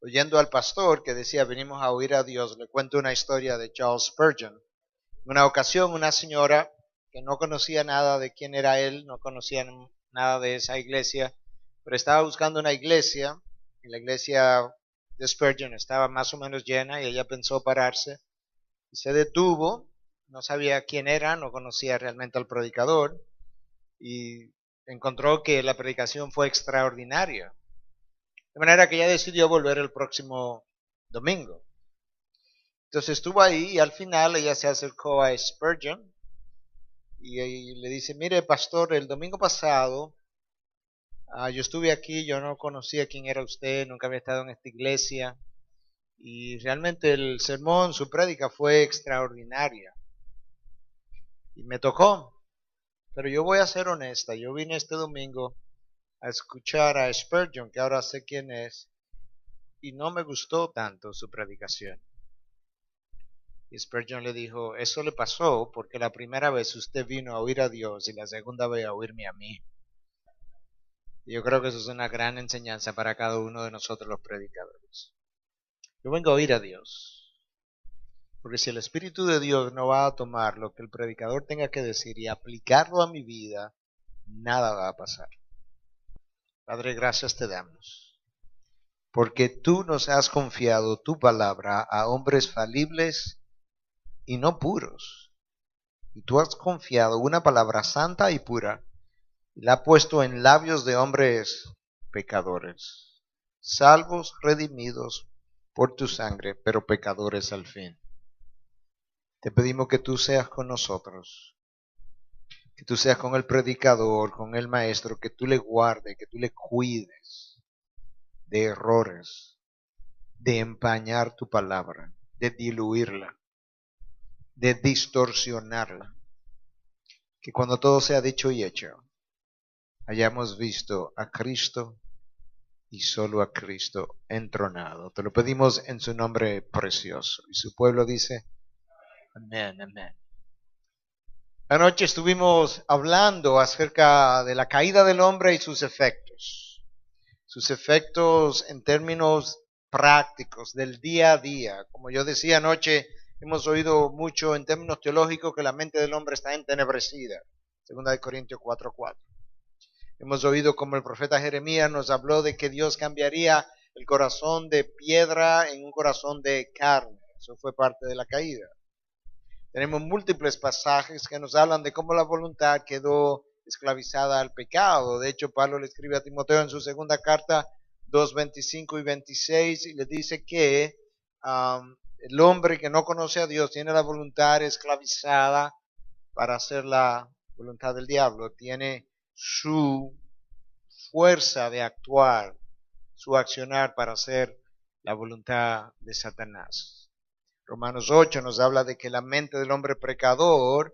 oyendo al pastor que decía, venimos a oír a Dios, le cuento una historia de Charles Spurgeon. En una ocasión, una señora que no conocía nada de quién era él, no conocía nada de esa iglesia, pero estaba buscando una iglesia, y la iglesia de Spurgeon estaba más o menos llena, y ella pensó pararse, y se detuvo, no sabía quién era, no conocía realmente al predicador, y encontró que la predicación fue extraordinaria. De manera que ella decidió volver el próximo domingo. Entonces estuvo ahí y al final ella se acercó a Spurgeon y le dice, mire pastor, el domingo pasado yo estuve aquí, yo no conocía quién era usted, nunca había estado en esta iglesia y realmente el sermón, su prédica fue extraordinaria y me tocó. Pero yo voy a ser honesta, yo vine este domingo a escuchar a Spurgeon, que ahora sé quién es, y no me gustó tanto su predicación. Y Spurgeon le dijo, eso le pasó porque la primera vez usted vino a oír a Dios y la segunda vez a oírme a mí. Y yo creo que eso es una gran enseñanza para cada uno de nosotros los predicadores. Yo vengo a oír a Dios. Porque si el Espíritu de Dios no va a tomar lo que el predicador tenga que decir y aplicarlo a mi vida, nada va a pasar. Padre, gracias te damos. Porque tú nos has confiado tu palabra a hombres falibles y no puros. Y tú has confiado una palabra santa y pura y la has puesto en labios de hombres pecadores, salvos, redimidos por tu sangre, pero pecadores al fin. Te pedimos que tú seas con nosotros, que tú seas con el predicador, con el maestro, que tú le guardes, que tú le cuides de errores, de empañar tu palabra, de diluirla, de distorsionarla. Que cuando todo sea dicho y hecho, hayamos visto a Cristo y solo a Cristo entronado. Te lo pedimos en su nombre precioso. Y su pueblo dice, amén, amén. Anoche estuvimos hablando acerca de la caída del hombre y sus efectos. Sus efectos en términos prácticos del día a día. Como yo decía anoche, hemos oído mucho en términos teológicos que la mente del hombre está entenebrecida. 2 Corintios 4:4. Hemos oído como el profeta Jeremías nos habló de que Dios cambiaría el corazón de piedra en un corazón de carne. Eso fue parte de la caída. Tenemos múltiples pasajes que nos hablan de cómo la voluntad quedó esclavizada al pecado. De hecho, Pablo le escribe a Timoteo en su segunda carta 2:25 y 26 y le dice que el hombre que no conoce a Dios tiene la voluntad esclavizada para hacer la voluntad del diablo. Tiene su fuerza de actuar, su accionar para hacer la voluntad de Satanás. Romanos 8 nos habla de que la mente del hombre pecador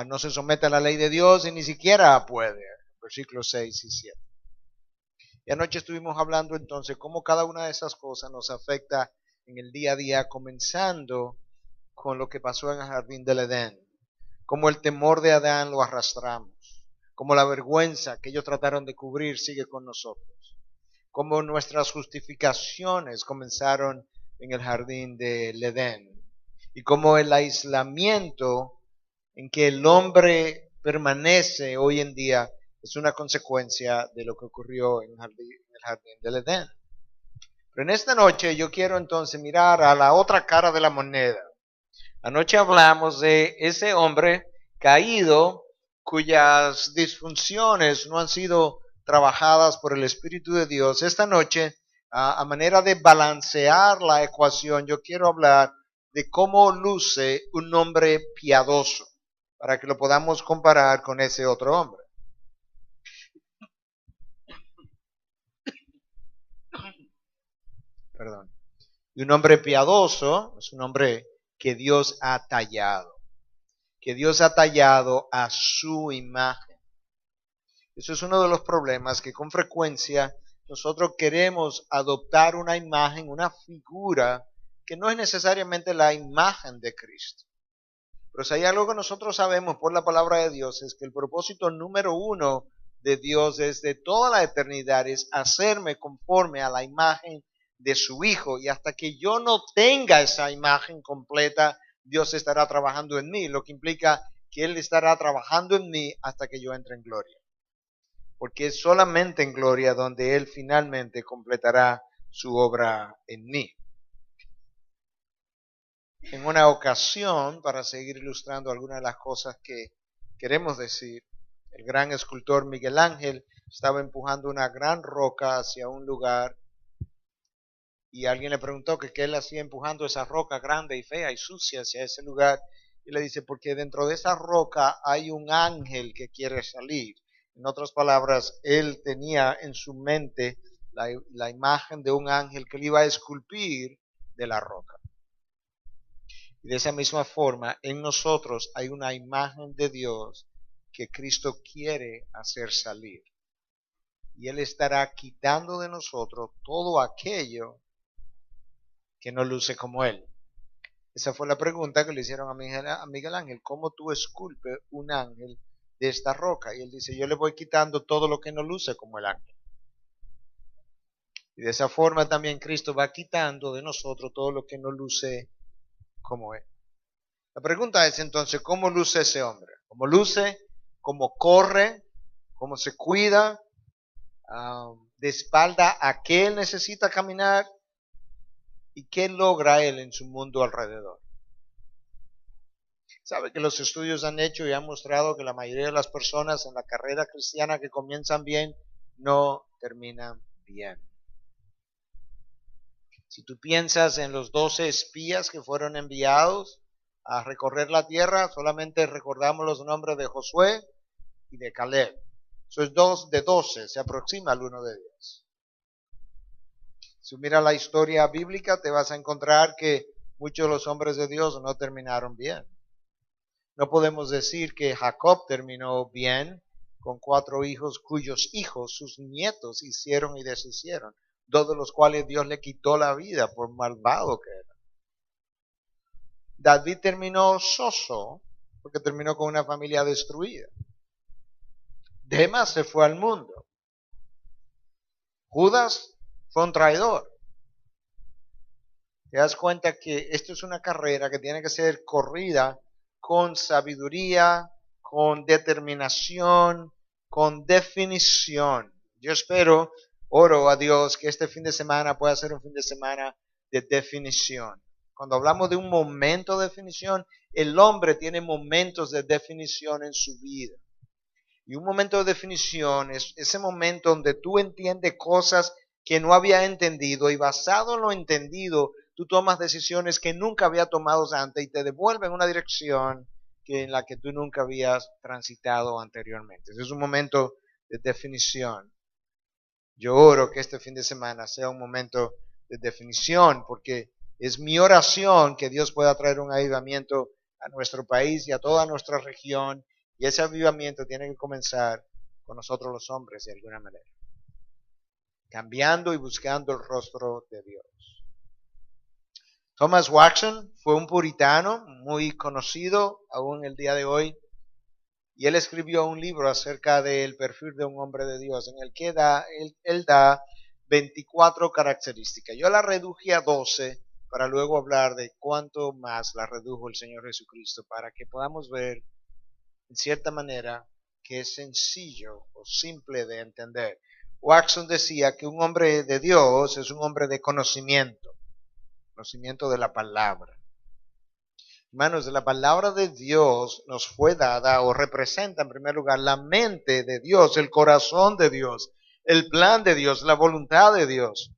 no se somete a la ley de Dios y ni siquiera puede. Versículos 6 y 7. Y anoche estuvimos hablando entonces cómo cada una de esas cosas nos afecta en el día a día, comenzando con lo que pasó en el jardín del Edén. Cómo el temor de Adán lo arrastramos. Cómo la vergüenza que ellos trataron de cubrir sigue con nosotros. Cómo nuestras justificaciones comenzaron en el jardín del Edén. Y cómo el aislamiento en que el hombre permanece hoy en día es una consecuencia de lo que ocurrió en el jardín del Edén. Pero en esta noche yo quiero entonces mirar a la otra cara de la moneda. Anoche hablamos de ese hombre caído cuyas disfunciones no han sido trabajadas por el Espíritu de Dios. Esta noche, a manera de balancear la ecuación, yo quiero hablar de cómo luce un hombre piadoso, para que lo podamos comparar con ese otro hombre. Perdón. Y un hombre piadoso es un hombre que Dios ha tallado, a su imagen. Eso es uno de los problemas, que con frecuencia nosotros queremos adoptar una imagen, una figura, que no es necesariamente la imagen de Cristo. Pero si hay algo que nosotros sabemos por la palabra de Dios, es que el propósito número uno de Dios desde toda la eternidad es hacerme conforme a la imagen de su Hijo. Y hasta que yo no tenga esa imagen completa, Dios estará trabajando en mí, lo que implica que Él estará trabajando en mí hasta que yo entre en gloria. Porque es solamente en gloria donde Él finalmente completará su obra en mí. En una ocasión, para seguir ilustrando algunas de las cosas que queremos decir, el gran escultor Miguel Ángel estaba empujando una gran roca hacia un lugar y alguien le preguntó que qué él hacía empujando esa roca grande y fea y sucia hacia ese lugar. Y le dice, porque dentro de esa roca hay un ángel que quiere salir. En otras palabras, él tenía en su mente la imagen de un ángel que le iba a esculpir de la roca. Y de esa misma forma, en nosotros hay una imagen de Dios que Cristo quiere hacer salir. Y Él estará quitando de nosotros todo aquello que no luce como Él. Esa fue la pregunta que le hicieron a Miguel Ángel. ¿Cómo tú esculpes un ángel de esta roca? Y él dice, yo le voy quitando todo lo que no luce como el ángel. Y de esa forma también Cristo va quitando de nosotros todo lo que no luce como Él. La pregunta es entonces, ¿cómo luce ese hombre? ¿Cómo luce? ¿Cómo corre? ¿Cómo se cuida? ¿De espalda a qué él necesita caminar? ¿Y qué logra él en su mundo alrededor? Sabe que los estudios han hecho y han mostrado que la mayoría de las personas en la carrera cristiana que comienzan bien no terminan bien. Si tú piensas en los 12 espías que fueron enviados a recorrer la tierra, solamente recordamos los nombres de Josué y de Caleb. Eso es 2 de 12, se aproxima al 1 de 10. Si miras la historia bíblica, te vas a encontrar que muchos de los hombres de Dios no terminaron bien. No podemos decir que Jacob terminó bien con 4 hijos cuyos hijos, sus nietos, hicieron y deshicieron, 2 de los cuales Dios le quitó la vida por malvado que era. David terminó soso porque terminó con una familia destruida. Demas se fue al mundo. Judas fue un traidor. Te das cuenta que esto es una carrera que tiene que ser corrida con sabiduría, con determinación, con definición. Yo espero, oro a Dios que este fin de semana pueda ser un fin de semana de definición. Cuando hablamos de un momento de definición, el hombre tiene momentos de definición en su vida. Y un momento de definición es ese momento donde tú entiendes cosas que no había entendido y basado en lo entendido, tú tomas decisiones que nunca había tomado antes y te devuelven una dirección en la que tú nunca habías transitado anteriormente. Ese es un momento de definición. Yo oro que este fin de semana sea un momento de definición porque es mi oración que Dios pueda traer un avivamiento a nuestro país y a toda nuestra región. Y ese avivamiento tiene que comenzar con nosotros los hombres de alguna manera. Cambiando y buscando el rostro de Dios. Thomas Watson fue un puritano muy conocido aún el día de hoy. Y él escribió un libro acerca del perfil de un hombre de Dios en el que él da 24 características. Yo la reduje a 12 para luego hablar de cuánto más la redujo el Señor Jesucristo para que podamos ver en cierta manera que es sencillo o simple de entender. Watson decía que un hombre de Dios es un hombre de conocimiento de la palabra. Hermanos, la palabra de Dios nos fue dada o representa en primer lugar la mente de Dios, el corazón de Dios, el plan de Dios, la voluntad de Dios.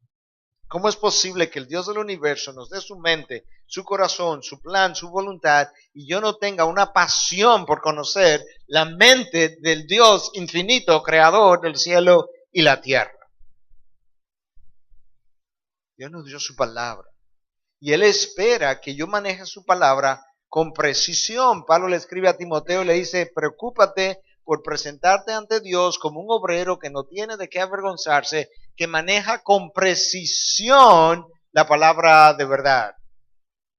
¿Cómo es posible que el Dios del universo nos dé su mente, su corazón, su plan, su voluntad y yo no tenga una pasión por conocer la mente del Dios infinito, creador del cielo y la tierra? Dios nos dio su palabra y Él espera que yo maneje su palabra con precisión. Pablo le escribe a Timoteo y le dice, preocúpate por presentarte ante Dios como un obrero que no tiene de qué avergonzarse, que maneja con precisión la palabra de verdad.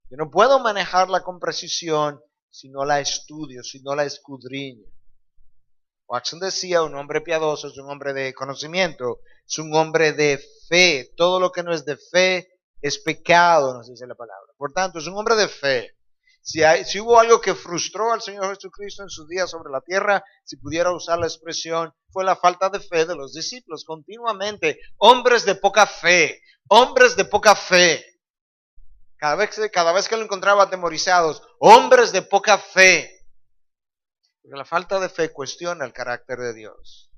Yo no puedo manejarla con precisión si no la estudio, si no la escudriño. Watson decía, un hombre piadoso es un hombre de conocimiento. Es un hombre de fe. Todo lo que no es de fe es pecado, nos dice la palabra. Por tanto, es un hombre de fe. Si hubo algo que frustró al Señor Jesucristo en sus días sobre la tierra, si pudiera usar la expresión, fue la falta de fe de los discípulos. Continuamente, hombres de poca fe, hombres de poca fe. Cada vez que lo encontraba atemorizados, hombres de poca fe. Porque la falta de fe cuestiona el carácter de Dios.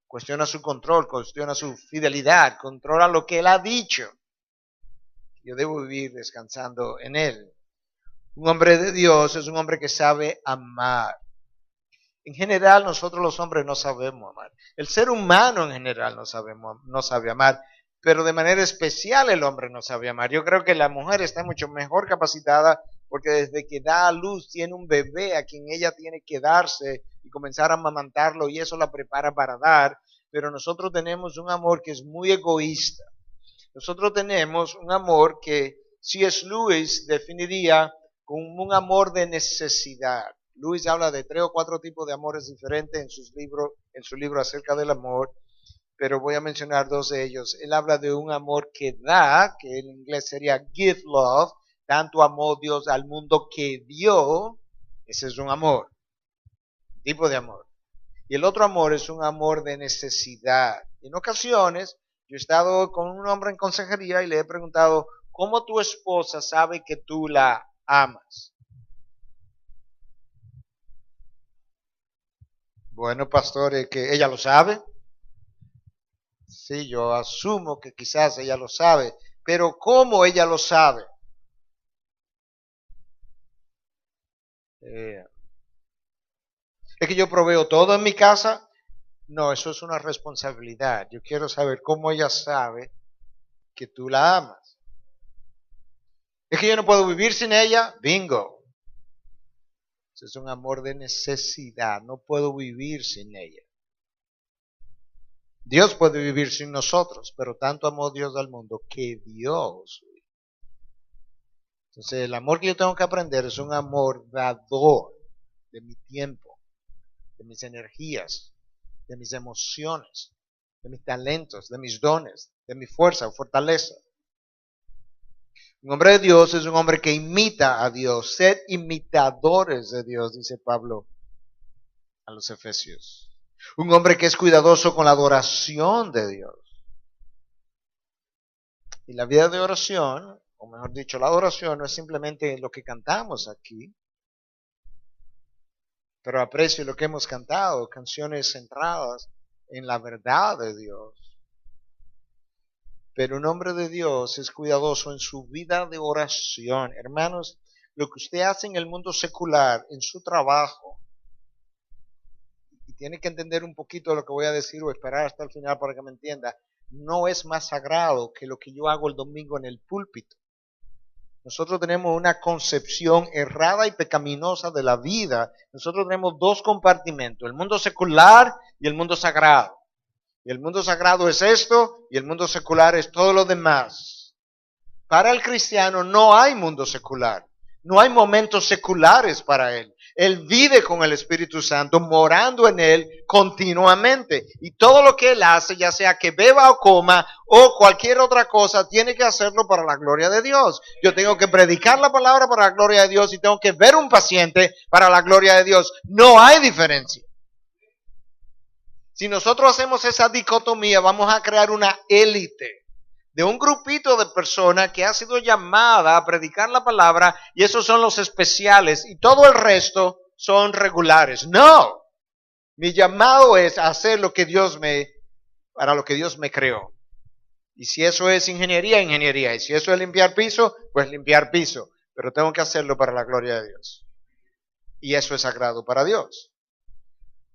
Cuestiona su control, cuestiona su fidelidad, controla lo que Él ha dicho. Yo debo vivir descansando en Él. Un hombre de Dios es un hombre que sabe amar. En general, nosotros los hombres no sabemos amar. El ser humano en general no sabe amar, pero de manera especial el hombre no sabe amar. Yo creo que la mujer está mucho mejor capacitada porque desde que da a luz tiene un bebé a quien ella tiene que darse y comenzar a amamantarlo y eso la prepara para dar. Pero nosotros tenemos un amor que es muy egoísta. Nosotros tenemos un amor que C.S. Lewis definiría como un amor de necesidad. Lewis habla de 3 o 4 tipos de amores diferentes en su libro acerca del amor, pero voy a mencionar 2 de ellos. Él habla de un amor que da, que en inglés sería give love, tanto amó Dios al mundo que dio, ese es un amor, tipo de amor. Y el otro amor es un amor de necesidad. En ocasiones, yo he estado con un hombre en consejería y le he preguntado, ¿cómo tu esposa sabe que tú la amas? Bueno, pastor, ¿es que ella lo sabe? Sí, yo asumo que quizás ella lo sabe, pero ¿cómo ella lo sabe? ¿Es que yo proveo todo en mi casa? No, eso es una responsabilidad. Yo quiero saber cómo ella sabe que tú la amas. ¿Es que yo no puedo vivir sin ella? Bingo. Eso es un amor de necesidad. No puedo vivir sin ella. Dios puede vivir sin nosotros, pero tanto amó Dios al mundo que dio su Hijo. Entonces el amor que yo tengo que aprender es un amor dador de mi tiempo, de mis energías, de mis emociones, de mis talentos, de mis dones, de mi fuerza o fortaleza. Un hombre de Dios es un hombre que imita a Dios. Sed imitadores de Dios, dice Pablo a los Efesios. Un hombre que es cuidadoso con la adoración de Dios. Y la vida de oración, o mejor dicho, la adoración no es simplemente lo que cantamos aquí, pero aprecio lo que hemos cantado, canciones centradas en la verdad de Dios. Pero un hombre de Dios es cuidadoso en su vida de oración. Hermanos, lo que usted hace en el mundo secular, en su trabajo, y tiene que entender un poquito de lo que voy a decir o esperar hasta el final para que me entienda, no es más sagrado que lo que yo hago el domingo en el púlpito. Nosotros tenemos una concepción errada y pecaminosa de la vida. Nosotros tenemos 2 compartimentos, el mundo secular y el mundo sagrado. Y el mundo sagrado es esto y el mundo secular es todo lo demás. Para el cristiano no hay mundo secular. No hay momentos seculares para él. Él vive con el Espíritu Santo, morando en él continuamente. Y todo lo que él hace, ya sea que beba o coma o cualquier otra cosa, tiene que hacerlo para la gloria de Dios. Yo tengo que predicar la palabra para la gloria de Dios y tengo que ver un paciente para la gloria de Dios. No hay diferencia. Si nosotros hacemos esa dicotomía, vamos a crear una élite de un grupito de personas que ha sido llamada a predicar la palabra y esos son los especiales y todo el resto son regulares. No, mi llamado es hacer lo que para lo que Dios me creó. Y si eso es ingeniería, ingeniería. Y si eso es limpiar piso, pues limpiar piso. Pero tengo que hacerlo para la gloria de Dios. Y eso es sagrado para Dios.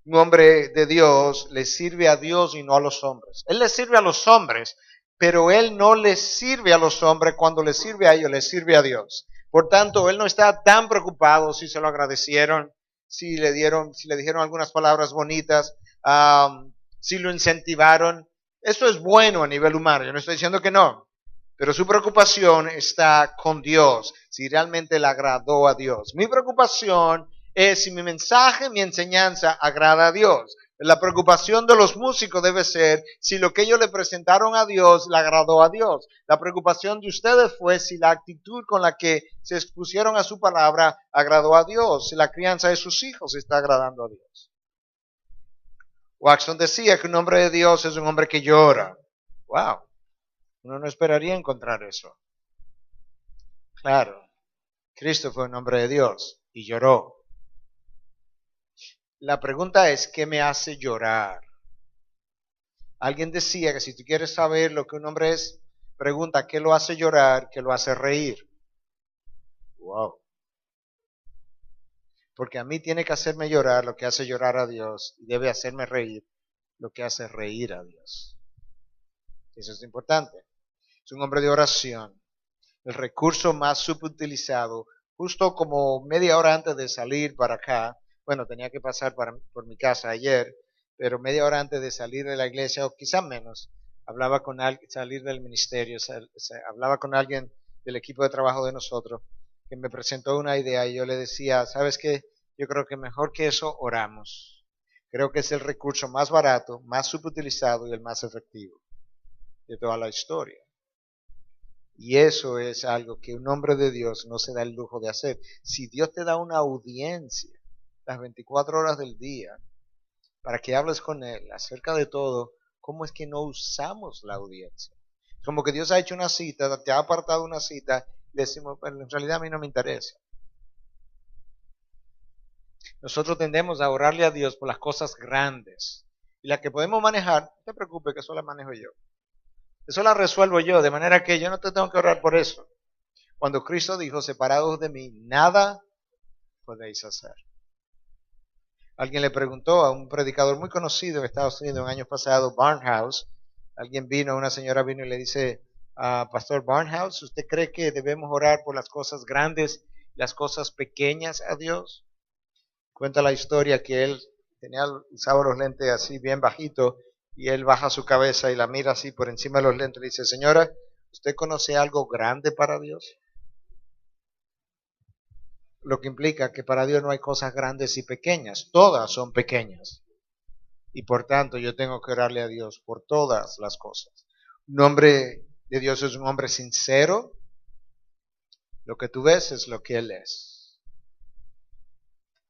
Un hombre de Dios le sirve a Dios y no a los hombres. Él le sirve a los hombres, pero él no les sirve a los hombres cuando les sirve a ellos, les sirve a Dios. Por tanto, él no está tan preocupado si se lo agradecieron, si le dijeron algunas palabras bonitas, si lo incentivaron. Eso es bueno a nivel humano, yo no estoy diciendo que no, pero su preocupación está con Dios, si realmente le agradó a Dios. Mi preocupación es si mi mensaje, mi enseñanza agrada a Dios. La preocupación de los músicos debe ser si lo que ellos le presentaron a Dios le agradó a Dios. La preocupación de ustedes fue si la actitud con la que se expusieron a su palabra agradó a Dios, si la crianza de sus hijos está agradando a Dios. Watson decía que un hombre de Dios es un hombre que llora. Wow, uno no esperaría encontrar eso. Claro, Cristo fue un hombre de Dios y lloró. La pregunta es, ¿qué me hace llorar? Alguien decía que si tú quieres saber lo que un hombre es, pregunta qué lo hace llorar, qué lo hace reír. Wow. Porque a mí tiene que hacerme llorar lo que hace llorar a Dios y debe hacerme reír lo que hace reír a Dios. Eso es importante. Es un hombre de oración. El recurso más subutilizado, justo como media hora antes de salir para acá, bueno, tenía que pasar por mi casa ayer, pero media hora antes de salir de la iglesia, o quizá menos, hablaba con alguien, salir del ministerio, hablaba con alguien del equipo de trabajo de nosotros, que me presentó una idea y yo le decía, ¿sabes qué? Yo creo que mejor que eso oramos. Creo que es el recurso más barato, más subutilizado y el más efectivo de toda la historia. Y eso es algo que un hombre de Dios no se da el lujo de hacer. Si Dios te da una audiencia las 24 horas del día para que hables con Él acerca de todo, ¿cómo es que no usamos la audiencia? Como que Dios ha hecho una cita, te ha apartado una cita, le decimos, bueno, en realidad a mí no me interesa. Nosotros tendemos a orarle a Dios por las cosas grandes. Y las que podemos manejar, no te preocupes que eso las manejo yo. Eso la resuelvo yo, de manera que yo no te tengo que orar por eso. Cuando Cristo dijo, separados de mí, nada podéis hacer. Alguien le preguntó a un predicador muy conocido en Estados Unidos en años pasados, Barnhouse. Una señora vino y le dice, Pastor Barnhouse, ¿usted cree que debemos orar por las cosas grandes, las cosas pequeñas a Dios? Cuenta la historia que él usaba los lentes así bien bajitos, y él baja su cabeza y la mira así por encima de los lentes y dice, señora, ¿usted conoce algo grande para Dios? Lo que implica que para Dios no hay cosas grandes y pequeñas, todas son pequeñas. Y por tanto yo tengo que orarle a Dios por todas las cosas. Un hombre de Dios es un hombre sincero. Lo que tú ves es lo que Él es.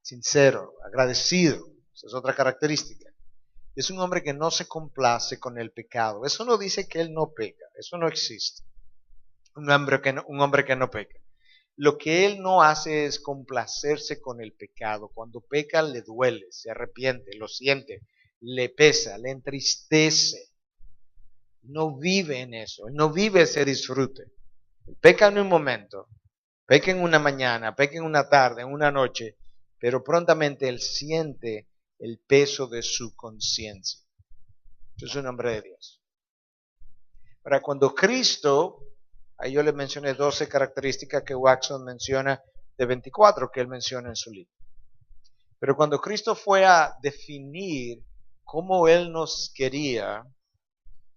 Sincero, agradecido. Esa es otra característica. Es un hombre que no se complace con el pecado. Eso no dice que él no peca. Eso no existe. Un hombre que no peca. Lo que él no hace es complacerse con el pecado. Cuando peca le duele, se arrepiente, lo siente, le pesa, le entristece. No vive en eso. Él no vive ese disfrute. Él peca en un momento, peca en una mañana, peca en una tarde, en una noche, pero prontamente él siente el peso de su conciencia. Eso es un hombre de Dios. Ahora, cuando Cristo, ahí yo le mencioné 12 características que Watson menciona de 24 que él menciona en su libro. Pero cuando Cristo fue a definir cómo él nos quería,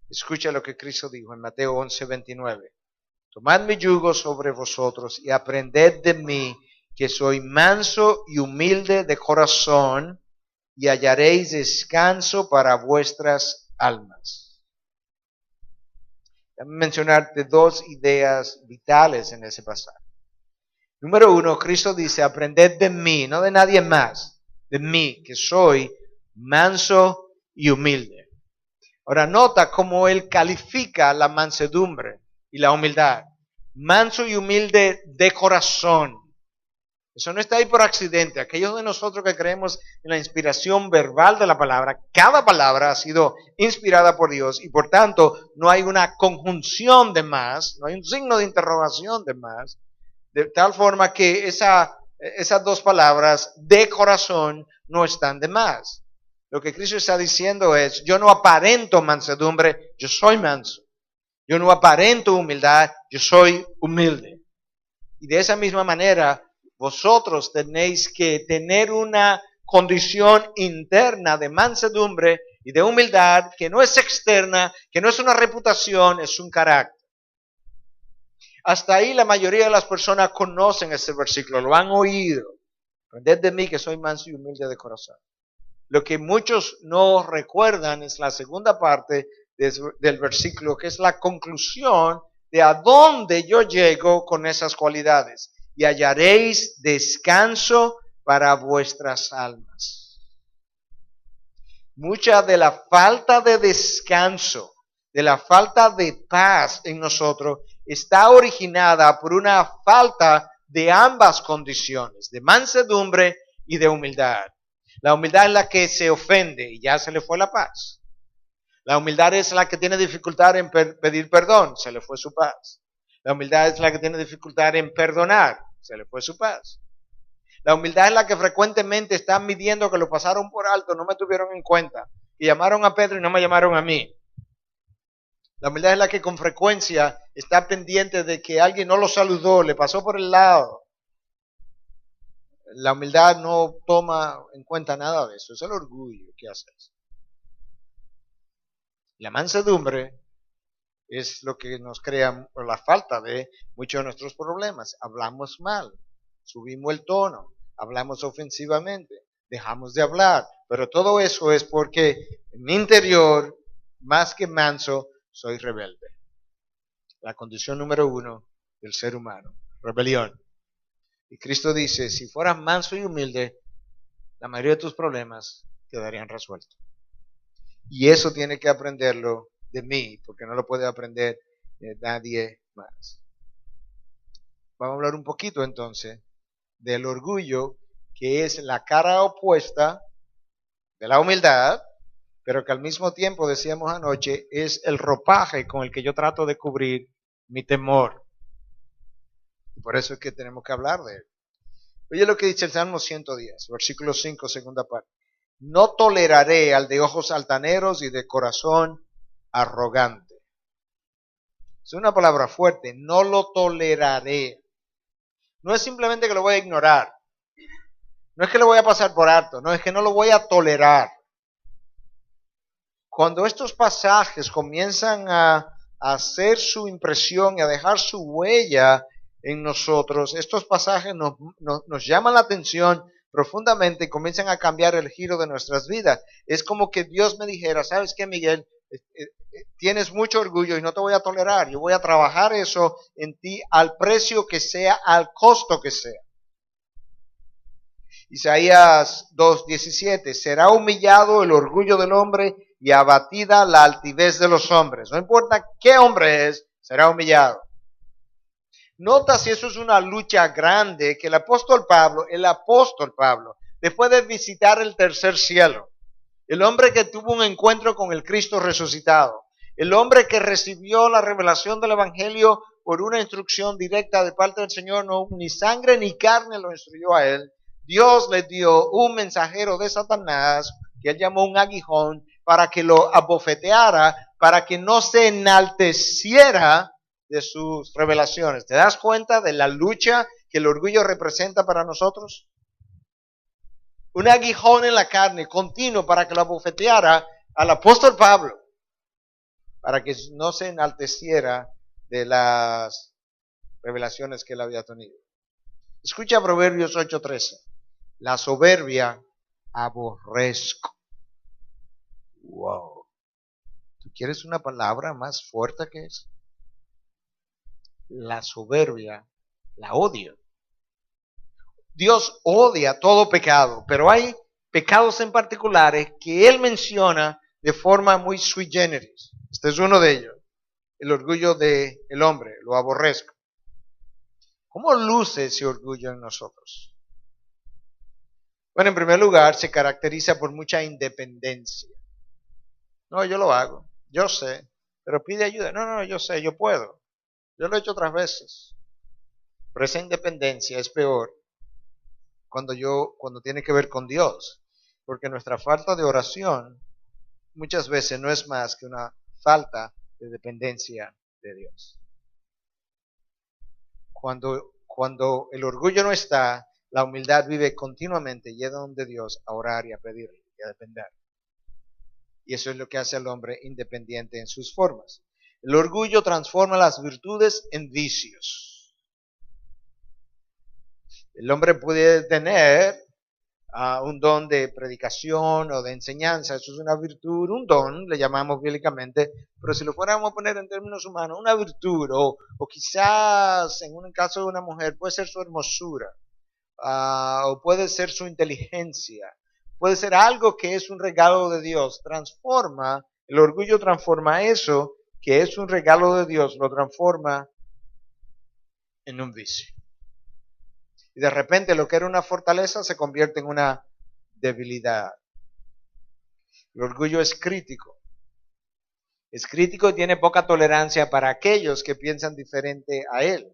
escucha lo que Cristo dijo en Mateo 11:29. Tomad mi yugo sobre vosotros y aprended de mí, que soy manso y humilde de corazón, y hallaréis descanso para vuestras almas. Déjame mencionarte dos ideas vitales en ese pasaje. Número uno, Cristo dice, aprended de mí, no de nadie más, de mí, que soy manso y humilde. Ahora nota cómo él califica la mansedumbre y la humildad. Manso y humilde de corazón. Eso no está ahí por accidente. Aquellos de nosotros que creemos en la inspiración verbal de la palabra, cada palabra ha sido inspirada por Dios y por tanto no hay una conjunción de más, no hay un signo de interrogación de más, de tal forma que esas dos palabras de corazón no están de más. Lo que Cristo está diciendo es, yo no aparento mansedumbre, yo soy manso. Yo no aparento humildad, yo soy humilde. Y de esa misma manera, vosotros tenéis que tener una condición interna de mansedumbre y de humildad que no es externa, que no es una reputación, es un carácter. Hasta ahí la mayoría de las personas conocen este versículo, lo han oído. Aprended de mí que soy manso y humilde de corazón. Lo que muchos no recuerdan es la segunda parte del versículo, que es la conclusión de a dónde yo llego con esas cualidades. Y hallaréis descanso para vuestras almas. Mucha de la falta de descanso, de la falta de paz en nosotros, está originada por una falta de ambas condiciones, de mansedumbre y de humildad. La humildad es la que se ofende y ya se le fue la paz. La humildad es la que tiene dificultad en pedir perdón, se le fue su paz. La humildad es la que tiene dificultad en perdonar, se le fue su paz. La humildad es la que frecuentemente está midiendo que lo pasaron por alto, no me tuvieron en cuenta, y llamaron a Pedro y no me llamaron a mí. La humildad es la que con frecuencia está pendiente de que alguien no lo saludó, le pasó por el lado. La humildad no toma en cuenta nada de eso, es el orgullo que hace eso. La mansedumbre es lo que nos crea la falta de muchos de nuestros problemas. Hablamos mal, subimos el tono, hablamos ofensivamente, dejamos de hablar, pero todo eso es porque en mi interior, más que manso, soy rebelde. La condición número 1 del ser humano, rebelión. Y Cristo dice, si fueras manso y humilde, la mayoría de tus problemas quedarían resueltos. Y eso tiene que aprenderlo de mí, porque no lo puede aprender nadie más. Vamos a hablar un poquito entonces del orgullo, que es la cara opuesta de la humildad, pero que al mismo tiempo, decíamos anoche, es el ropaje con el que yo trato de cubrir mi temor. Y por eso es que tenemos que hablar de él. Oye lo que dice el Salmo 110, versículo 5, segunda parte. No toleraré al de ojos altaneros y de corazón arrogante. Es una palabra fuerte, no lo toleraré. No es simplemente que lo voy a ignorar. No es que lo voy a pasar por alto, no es que no lo voy a tolerar. Cuando estos pasajes comienzan a hacer su impresión y a dejar su huella en nosotros, estos pasajes nos llaman la atención profundamente y comienzan a cambiar el giro de nuestras vidas. Es como que Dios me dijera, ¿sabes qué, Miguel? Tienes mucho orgullo y no te voy a tolerar. Yo voy a trabajar eso en ti al precio que sea, al costo que sea. Isaías 2:17, será humillado el orgullo del hombre y abatida la altivez de los hombres. No importa qué hombre es, será humillado. Nota si eso es una lucha grande que el apóstol Pablo, después de visitar el tercer cielo, el hombre que tuvo un encuentro con el Cristo resucitado, el hombre que recibió la revelación del Evangelio por una instrucción directa de parte del Señor, no ni sangre ni carne lo instruyó a él, Dios le dio un mensajero de Satanás, que él llamó un aguijón, para que lo abofeteara, para que no se enalteciera de sus revelaciones. ¿Te das cuenta de la lucha que el orgullo representa para nosotros? Un aguijón en la carne continuo para que lo abofeteara al apóstol Pablo, para que no se enalteciera de las revelaciones que él había tenido. Escucha Proverbios 8:13. La soberbia aborrezco. Wow. ¿Tú quieres una palabra más fuerte que eso? La soberbia la odio. Dios odia todo pecado, pero hay pecados en particulares que Él menciona de forma muy sui generis. Este es uno de ellos. El orgullo del hombre, lo aborrezco. ¿Cómo luce ese orgullo en nosotros? Bueno, en primer lugar, se caracteriza por mucha independencia. No, yo lo hago, yo sé, pero pide ayuda. No, yo sé, yo puedo. Yo lo he hecho otras veces. Pero esa independencia es peor cuando tiene que ver con Dios. Porque nuestra falta de oración muchas veces no es más que una falta de dependencia de Dios. Cuando el orgullo no está, la humildad vive continuamente yendo donde Dios a orar y a pedirle y a depender. Y eso es lo que hace al hombre independiente en sus formas. El orgullo transforma las virtudes en vicios. El hombre puede tener un don de predicación o de enseñanza, eso es una virtud, un don, le llamamos bíblicamente, pero si lo fuéramos a poner en términos humanos, una virtud, o quizás en un caso de una mujer, puede ser su hermosura, o puede ser su inteligencia, puede ser algo que es un regalo de Dios, el orgullo transforma eso, que es un regalo de Dios, lo transforma en un vicio. Y de repente lo que era una fortaleza se convierte en una debilidad. El orgullo es crítico. Es crítico y tiene poca tolerancia para aquellos que piensan diferente a él.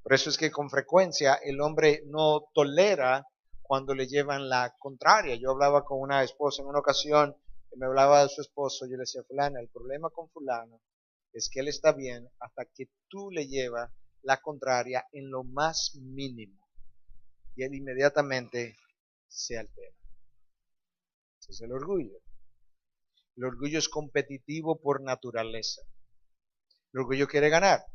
Por eso es que con frecuencia el hombre no tolera cuando le llevan la contraria. Yo hablaba con una esposa en una ocasión que me hablaba de su esposo. Yo le decía, fulana, el problema con fulano es que él está bien hasta que tú le llevas la contraria en lo más mínimo. Y él inmediatamente se altera. Ese es el orgullo. El orgullo es competitivo por naturaleza. El orgullo quiere ganar.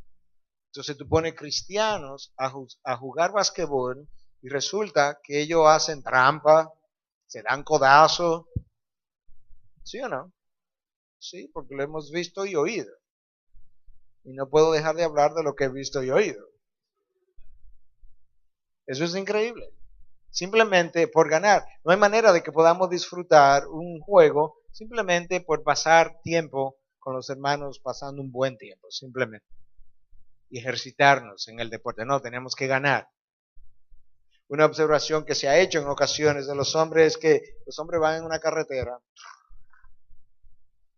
Entonces tú pones cristianos a jugar basquetbol y resulta que ellos hacen trampa, se dan codazos. ¿Sí o no? Sí, porque lo hemos visto y oído. Y no puedo dejar de hablar de lo que he visto y oído. Eso es increíble. Simplemente por ganar. No hay manera de que podamos disfrutar un juego simplemente por pasar tiempo con los hermanos, pasando un buen tiempo, simplemente. Y ejercitarnos en el deporte. No, tenemos que ganar. Una observación que se ha hecho en ocasiones de los hombres es que los hombres van en una carretera.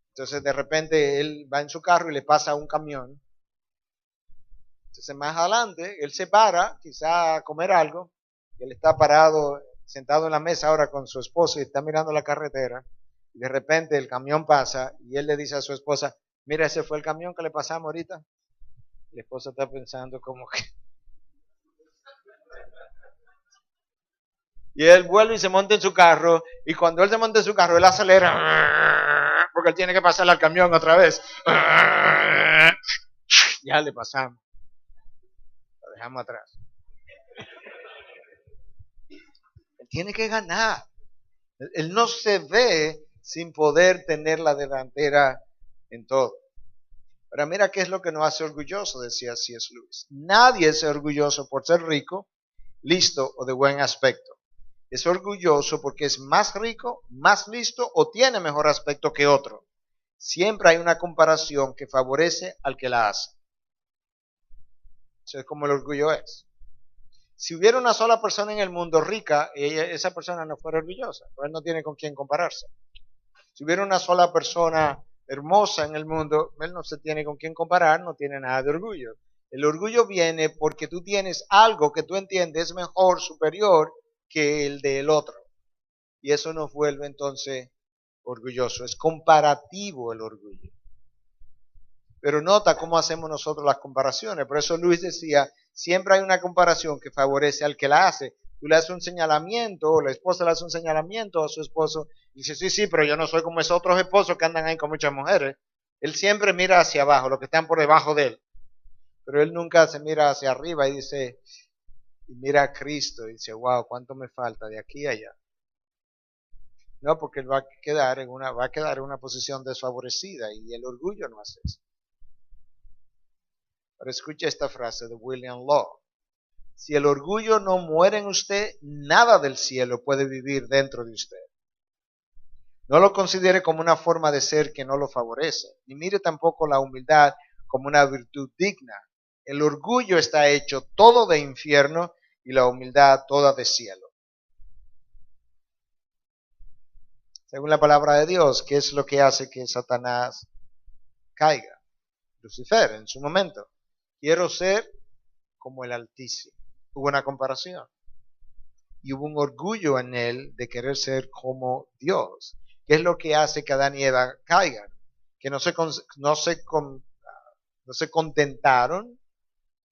Entonces de repente él va en su carro y le pasa un camión. Entonces más adelante él se para, quizá a comer algo. Y él está parado, sentado en la mesa ahora con su esposa y está mirando la carretera. Y de repente el camión pasa y él le dice a su esposa, mira, ese fue el camión que le pasamos ahorita. La esposa está pensando como que... Y él vuelve y se monta en su carro. Y cuando él se monta en su carro, él acelera. Porque él tiene que pasarle al camión otra vez. Ya le pasamos. Lo dejamos atrás. Él tiene que ganar. Él no se ve sin poder tener la delantera en todo. Pero mira qué es lo que nos hace orgulloso, decía C.S. Lewis. Nadie es orgulloso por ser rico, listo o de buen aspecto. Es orgulloso porque es más rico, más listo o tiene mejor aspecto que otro. Siempre hay una comparación que favorece al que la hace. Eso es como el orgullo es. Si hubiera una sola persona en el mundo rica, esa persona no fuera orgullosa, porque él no tiene con quién compararse. Si hubiera una sola persona hermosa en el mundo, él no se tiene con quién comparar, no tiene nada de orgullo. El orgullo viene porque tú tienes algo que tú entiendes mejor, superior que el del otro. Y eso nos vuelve entonces orgulloso. Es comparativo el orgullo. Pero nota cómo hacemos nosotros las comparaciones. Por eso Luis decía, siempre hay una comparación que favorece al que la hace. Tú le haces un señalamiento, o la esposa le hace un señalamiento a su esposo, y dice, sí, pero yo no soy como esos otros esposos que andan ahí con muchas mujeres. Él siempre mira hacia abajo, los que están por debajo de él. Pero él nunca se mira hacia arriba y dice, y mira a Cristo y dice, wow, ¿cuánto me falta de aquí a allá? No, porque él va a quedar en una posición desfavorecida y el orgullo no hace eso. Pero escucha esta frase de William Law. Si el orgullo no muere en usted, nada del cielo puede vivir dentro de usted. No lo considere como una forma de ser que no lo favorece, ni mire tampoco la humildad como una virtud digna. El orgullo está hecho todo de infierno y la humildad toda de cielo. Según la palabra de Dios, ¿qué es lo que hace que Satanás caiga? Lucifer, en su momento. Quiero ser como el Altísimo. Hubo una comparación. Y hubo un orgullo en él de querer ser como Dios. ¿Qué es lo que hace que Adán y Eva caigan? Que no se contentaron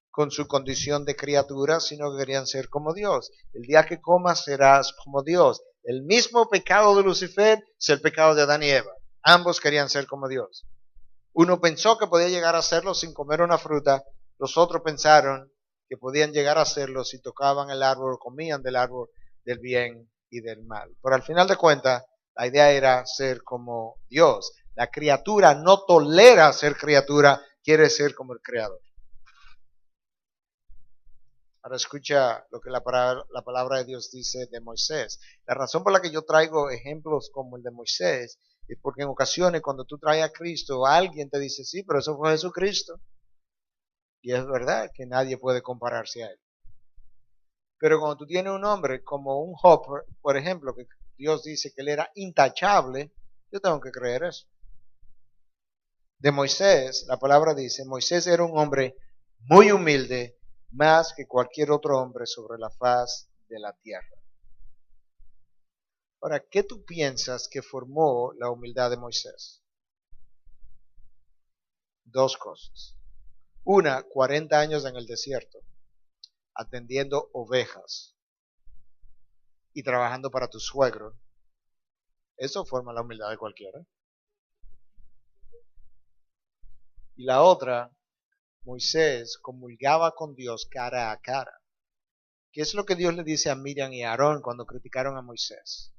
con su condición de criatura, sino que querían ser como Dios. El día que comas serás como Dios. El mismo pecado de Lucifer es el pecado de Adán y Eva. Ambos querían ser como Dios. Uno pensó que podía llegar a hacerlo sin comer una fruta. Los otros pensaron que podían llegar a hacerlo si tocaban el árbol o comían del árbol del bien y del mal. Pero al final de cuentas, la idea era ser como Dios. La criatura no tolera ser criatura, quiere ser como el Creador. Ahora escucha lo que la palabra de Dios dice de Moisés. La razón por la que yo traigo ejemplos como el de Moisés es porque en ocasiones cuando tú traes a Cristo, alguien te dice, sí, pero eso fue Jesucristo. Y es verdad que nadie puede compararse a él. Pero cuando tú tienes un hombre como un Job, por ejemplo, que Dios dice que él era intachable, yo tengo que creer eso. De Moisés, la palabra dice, Moisés era un hombre muy humilde, más que cualquier otro hombre sobre la faz de la tierra. Ahora, ¿qué tú piensas que formó la humildad de Moisés? Dos cosas. Una, 40 años en el desierto, atendiendo ovejas y trabajando para tu suegro. Eso forma la humildad de cualquiera. Y la otra, Moisés comulgaba con Dios cara a cara. ¿Qué es lo que Dios le dice a Miriam y a Aarón cuando criticaron a Moisés?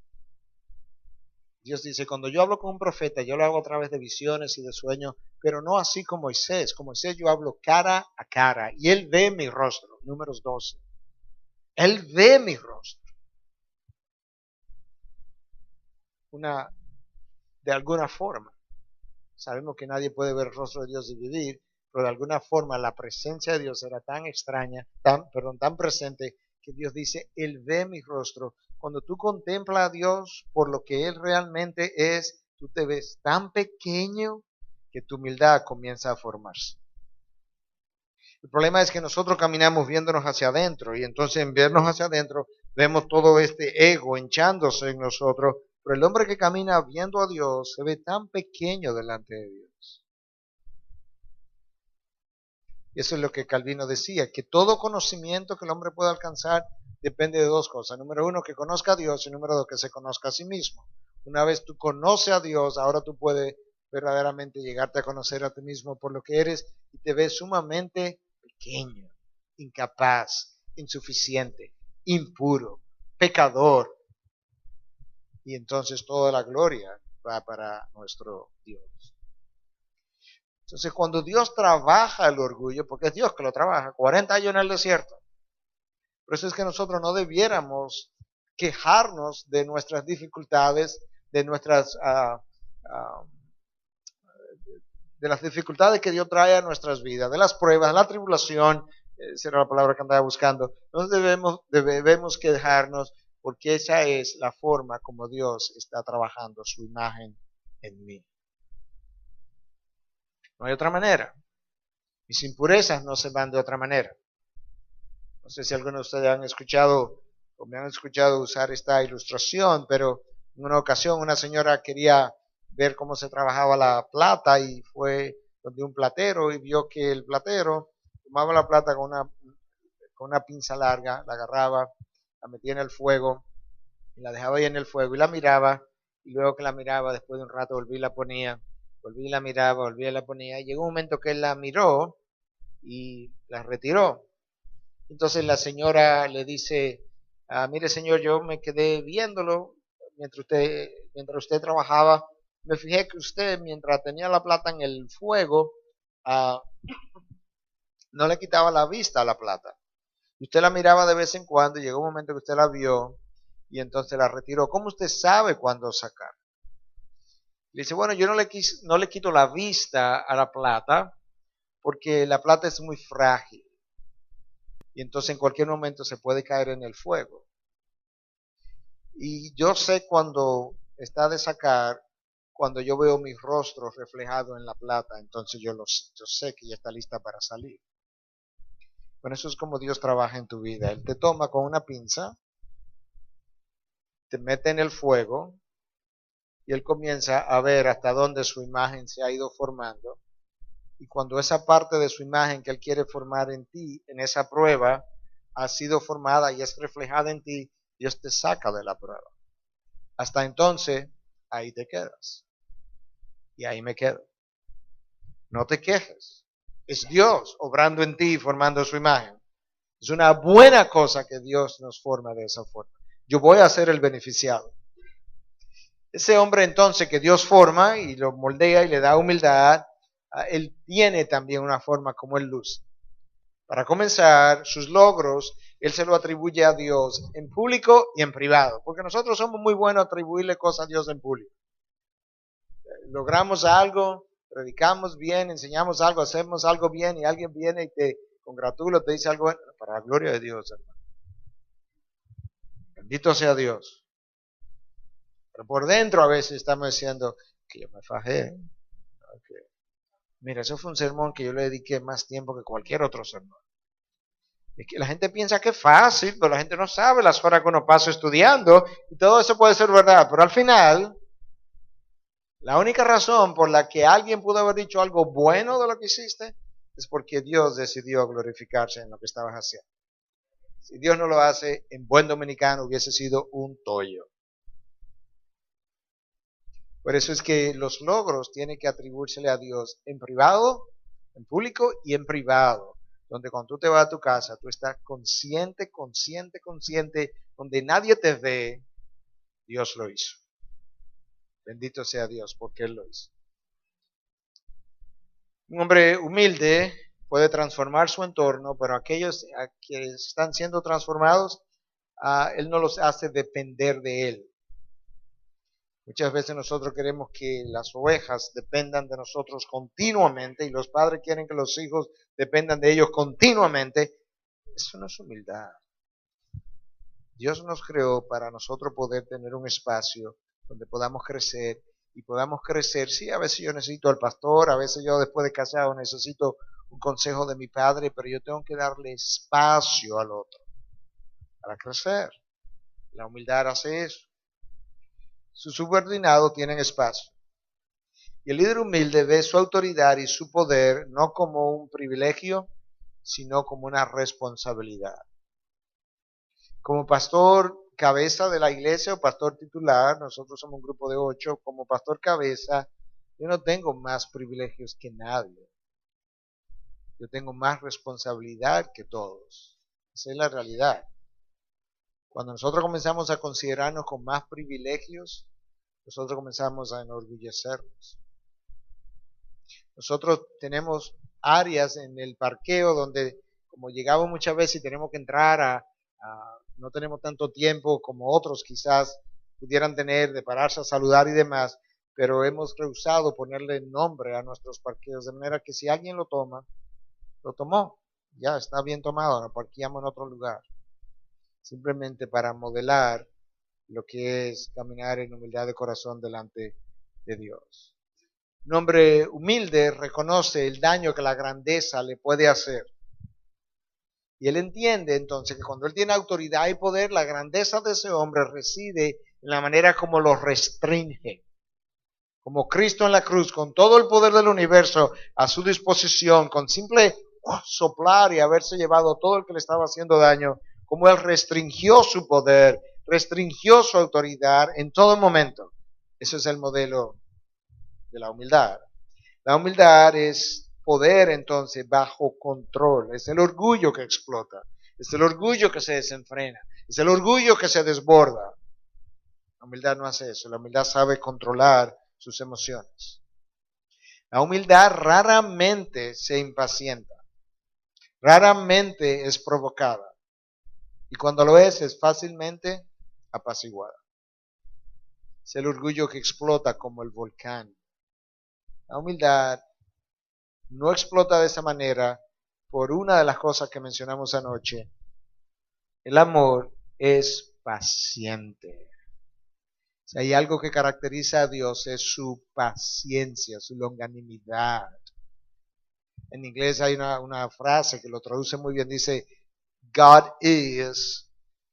Dios dice, cuando yo hablo con un profeta, yo lo hago a través de visiones y de sueños, pero no así como Moisés. Con Moisés yo hablo cara a cara y él ve mi rostro. Números 12. Él ve mi rostro. De alguna forma. Sabemos que nadie puede ver el rostro de Dios y vivir, pero de alguna forma la presencia de Dios era tan extraña, tan presente, que Dios dice, Él ve mi rostro. Cuando tú contemplas a Dios por lo que Él realmente es, tú te ves tan pequeño que tu humildad comienza a formarse. El problema es que nosotros caminamos viéndonos hacia adentro y entonces en vernos hacia adentro vemos todo este ego hinchándose en nosotros, pero el hombre que camina viendo a Dios se ve tan pequeño delante de Dios. Y eso es lo que Calvino decía, que todo conocimiento que el hombre pueda alcanzar depende de dos cosas. Número uno, que conozca a Dios y número dos, que se conozca a sí mismo. Una vez tú conoces a Dios, ahora tú puedes verdaderamente llegarte a conocer a ti mismo por lo que eres y te ves sumamente pequeño, incapaz, insuficiente, impuro, pecador. Y entonces toda la gloria va para nuestro Dios. Entonces cuando Dios trabaja el orgullo, porque es Dios que lo trabaja, 40 años en el desierto, por eso es que nosotros no debiéramos quejarnos de nuestras dificultades, de de las dificultades que Dios trae a nuestras vidas, de las pruebas, la tribulación, esa era la palabra que andaba buscando. No debemos quejarnos porque esa es la forma como Dios está trabajando su imagen en mí. No hay otra manera. Mis impurezas no se van de otra manera. No sé si algunos de ustedes han escuchado o me han escuchado usar esta ilustración, pero en una ocasión una señora quería ver cómo se trabajaba la plata y fue donde un platero y vio que el platero tomaba la plata con una pinza larga, la agarraba, la metía en el fuego y la dejaba ahí en el fuego y la miraba y luego que la miraba después de un rato volví y la ponía, volví y la miraba, volví y la ponía y llegó un momento que él la miró y la retiró. Entonces la señora le dice, mire señor, yo me quedé viéndolo mientras usted trabajaba, me fijé que usted mientras tenía la plata en el fuego, no le quitaba la vista a la plata. Y usted la miraba de vez en cuando y llegó un momento que usted la vio y entonces la retiró. ¿Cómo usted sabe cuándo sacar? Le dice, bueno, yo no le quito la vista a la plata porque la plata es muy frágil. Y entonces en cualquier momento se puede caer en el fuego. Y yo sé cuando está de sacar, cuando yo veo mi rostro reflejado en la plata, entonces yo sé que ya está lista para salir. Bueno, eso es como Dios trabaja en tu vida. Él te toma con una pinza, te mete en el fuego y Él comienza a ver hasta dónde su imagen se ha ido formando. Y cuando esa parte de su imagen que Él quiere formar en ti, en esa prueba, ha sido formada y es reflejada en ti, Dios te saca de la prueba. Hasta entonces, ahí te quedas. Y ahí me quedo. No te quejes. Es Dios obrando en ti y formando su imagen. Es una buena cosa que Dios nos forma de esa forma. yo voy a ser el beneficiado. Ese hombre entonces que Dios forma y lo moldea y le da humildad, él tiene también una forma como él luce. Para comenzar, sus logros, él se lo atribuye a Dios en público y en privado, porque nosotros somos muy buenos atribuirle cosas a Dios en público. Logramos algo, predicamos bien, enseñamos algo, hacemos algo bien y alguien viene y te congratula, te dice algo bueno, para la gloria de Dios, hermano. Bendito sea Dios. Pero por dentro a veces estamos diciendo que yo me fajé. Okay. Mira, eso fue un sermón que yo le dediqué más tiempo que cualquier otro sermón. Es que la gente piensa que es fácil, pero la gente no sabe las horas que uno pasa estudiando y todo eso puede ser verdad, pero al final, la única razón por la que alguien pudo haber dicho algo bueno de lo que hiciste es porque Dios decidió glorificarse en lo que estabas haciendo. Si Dios no lo hace, en buen dominicano hubiese sido un tollo. Por eso es que los logros tienen que atribuírsele a Dios en privado, en público y en privado. Donde cuando tú te vas a tu casa, tú estás consciente, donde nadie te ve, Dios lo hizo. Bendito sea Dios porque Él lo hizo. Un hombre humilde puede transformar su entorno, pero aquellos que están siendo transformados, Él no los hace depender de Él. Muchas veces nosotros queremos que las ovejas dependan de nosotros continuamente y los padres quieren que los hijos dependan de ellos continuamente. Eso no es humildad. Dios nos creó para nosotros poder tener un espacio donde podamos crecer y podamos crecer. Sí, a veces yo necesito al pastor, a veces yo después de casado necesito un consejo de mi padre, pero yo tengo que darle espacio al otro para crecer. La humildad hace eso. Sus subordinados tienen espacio. Y el líder humilde ve su autoridad y su poder no como un privilegio, sino como una responsabilidad. Como pastor cabeza de la iglesia o pastor titular, nosotros somos un grupo de 8, como pastor cabeza, yo no tengo más privilegios que nadie. Yo tengo más responsabilidad que todos. Esa es la realidad. Cuando nosotros comenzamos a considerarnos con más privilegios, nosotros comenzamos a enorgullecernos. Nosotros tenemos áreas en el parqueo donde, como llegamos muchas veces y tenemos que entrar no tenemos tanto tiempo como otros quizás pudieran tener de pararse a saludar y demás, pero hemos rehusado ponerle nombre a nuestros parqueos, de manera que si alguien lo toma, lo tomó, ya está bien tomado, lo parqueamos en otro lugar, simplemente para modelar lo que es caminar en humildad de corazón delante de Dios. Un hombre humilde reconoce el daño que la grandeza le puede hacer. Y él entiende entonces que cuando él tiene autoridad y poder, la grandeza de ese hombre reside en la manera como lo restringe. Como Cristo en la cruz, con todo el poder del universo a su disposición, con simple soplar y haberse llevado todo el que le estaba haciendo daño, como él restringió su poder, restringió su autoridad en todo momento. Ese es el modelo de la humildad. La humildad es poder entonces bajo control, es el orgullo que explota, es el orgullo que se desenfrena, es el orgullo que se desborda. La humildad no hace eso, la humildad sabe controlar sus emociones. La humildad raramente se impacienta, raramente es provocada y cuando lo es fácilmente apaciguada. Es el orgullo que explota como el volcán. La humildad no explota de esa manera por una de las cosas que mencionamos anoche. El amor es paciente. Si hay algo que caracteriza a Dios es su paciencia, su longanimidad. En inglés hay una frase que lo traduce muy bien, dice, God is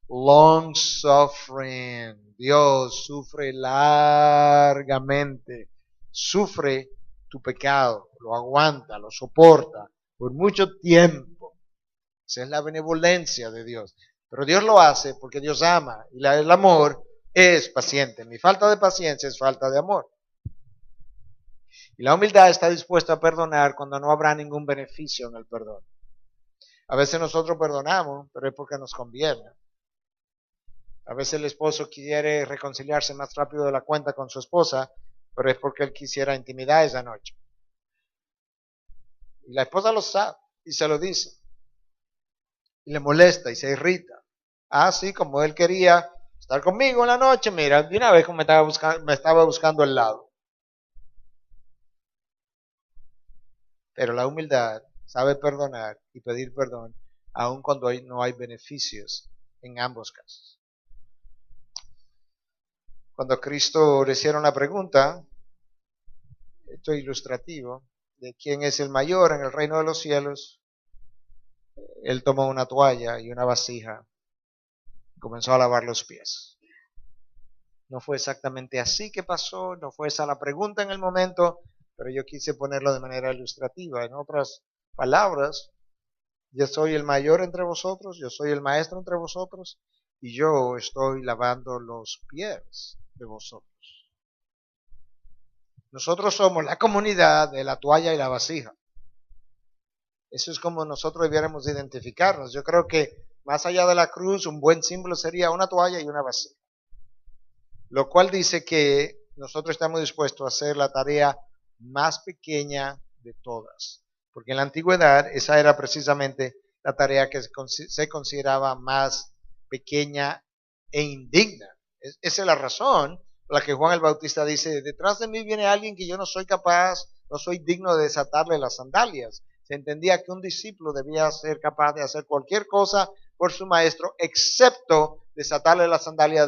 long suffering. Dios sufre largamente, sufre tu pecado, lo aguanta, lo soporta por mucho tiempo. Esa es la benevolencia de Dios. Pero Dios lo hace porque Dios ama y el amor es paciente. Mi falta de paciencia es falta de amor. Y la humildad está dispuesta a perdonar cuando no habrá ningún beneficio en el perdón. A veces nosotros perdonamos, pero es porque nos conviene. A veces el esposo quiere reconciliarse más rápido de la cuenta con su esposa, pero es porque él quisiera intimidad esa noche. Y la esposa lo sabe y se lo dice. Y le molesta y se irrita. Así como él quería estar conmigo en la noche, mira, de una vez como me estaba buscando al lado. Pero la humildad sabe perdonar y pedir perdón, aun cuando no hay beneficios en ambos casos. Cuando a Cristo le hicieron la pregunta, esto es ilustrativo, de quién es el mayor en el reino de los cielos, él tomó una toalla y una vasija y comenzó a lavar los pies. No fue exactamente así que pasó, no fue esa la pregunta en el momento, pero yo quise ponerlo de manera ilustrativa. En otras palabras, yo soy el mayor entre vosotros, yo soy el maestro entre vosotros, y yo estoy lavando los pies de vosotros. Nosotros somos la comunidad de la toalla y la vasija. Eso es como nosotros debiéramos identificarnos. Yo creo que más allá de la cruz, un buen símbolo sería una toalla y una vasija. Lo cual dice que nosotros estamos dispuestos a hacer la tarea más pequeña de todas. Porque en la antigüedad esa era precisamente la tarea que se consideraba más pequeña e indigna. Esa es la razón por la que Juan el Bautista dice, detrás de mí viene alguien que yo no soy capaz, no soy digno de desatarle las sandalias. Se entendía que un discípulo debía ser capaz de hacer cualquier cosa por su maestro, excepto desatarle las sandalias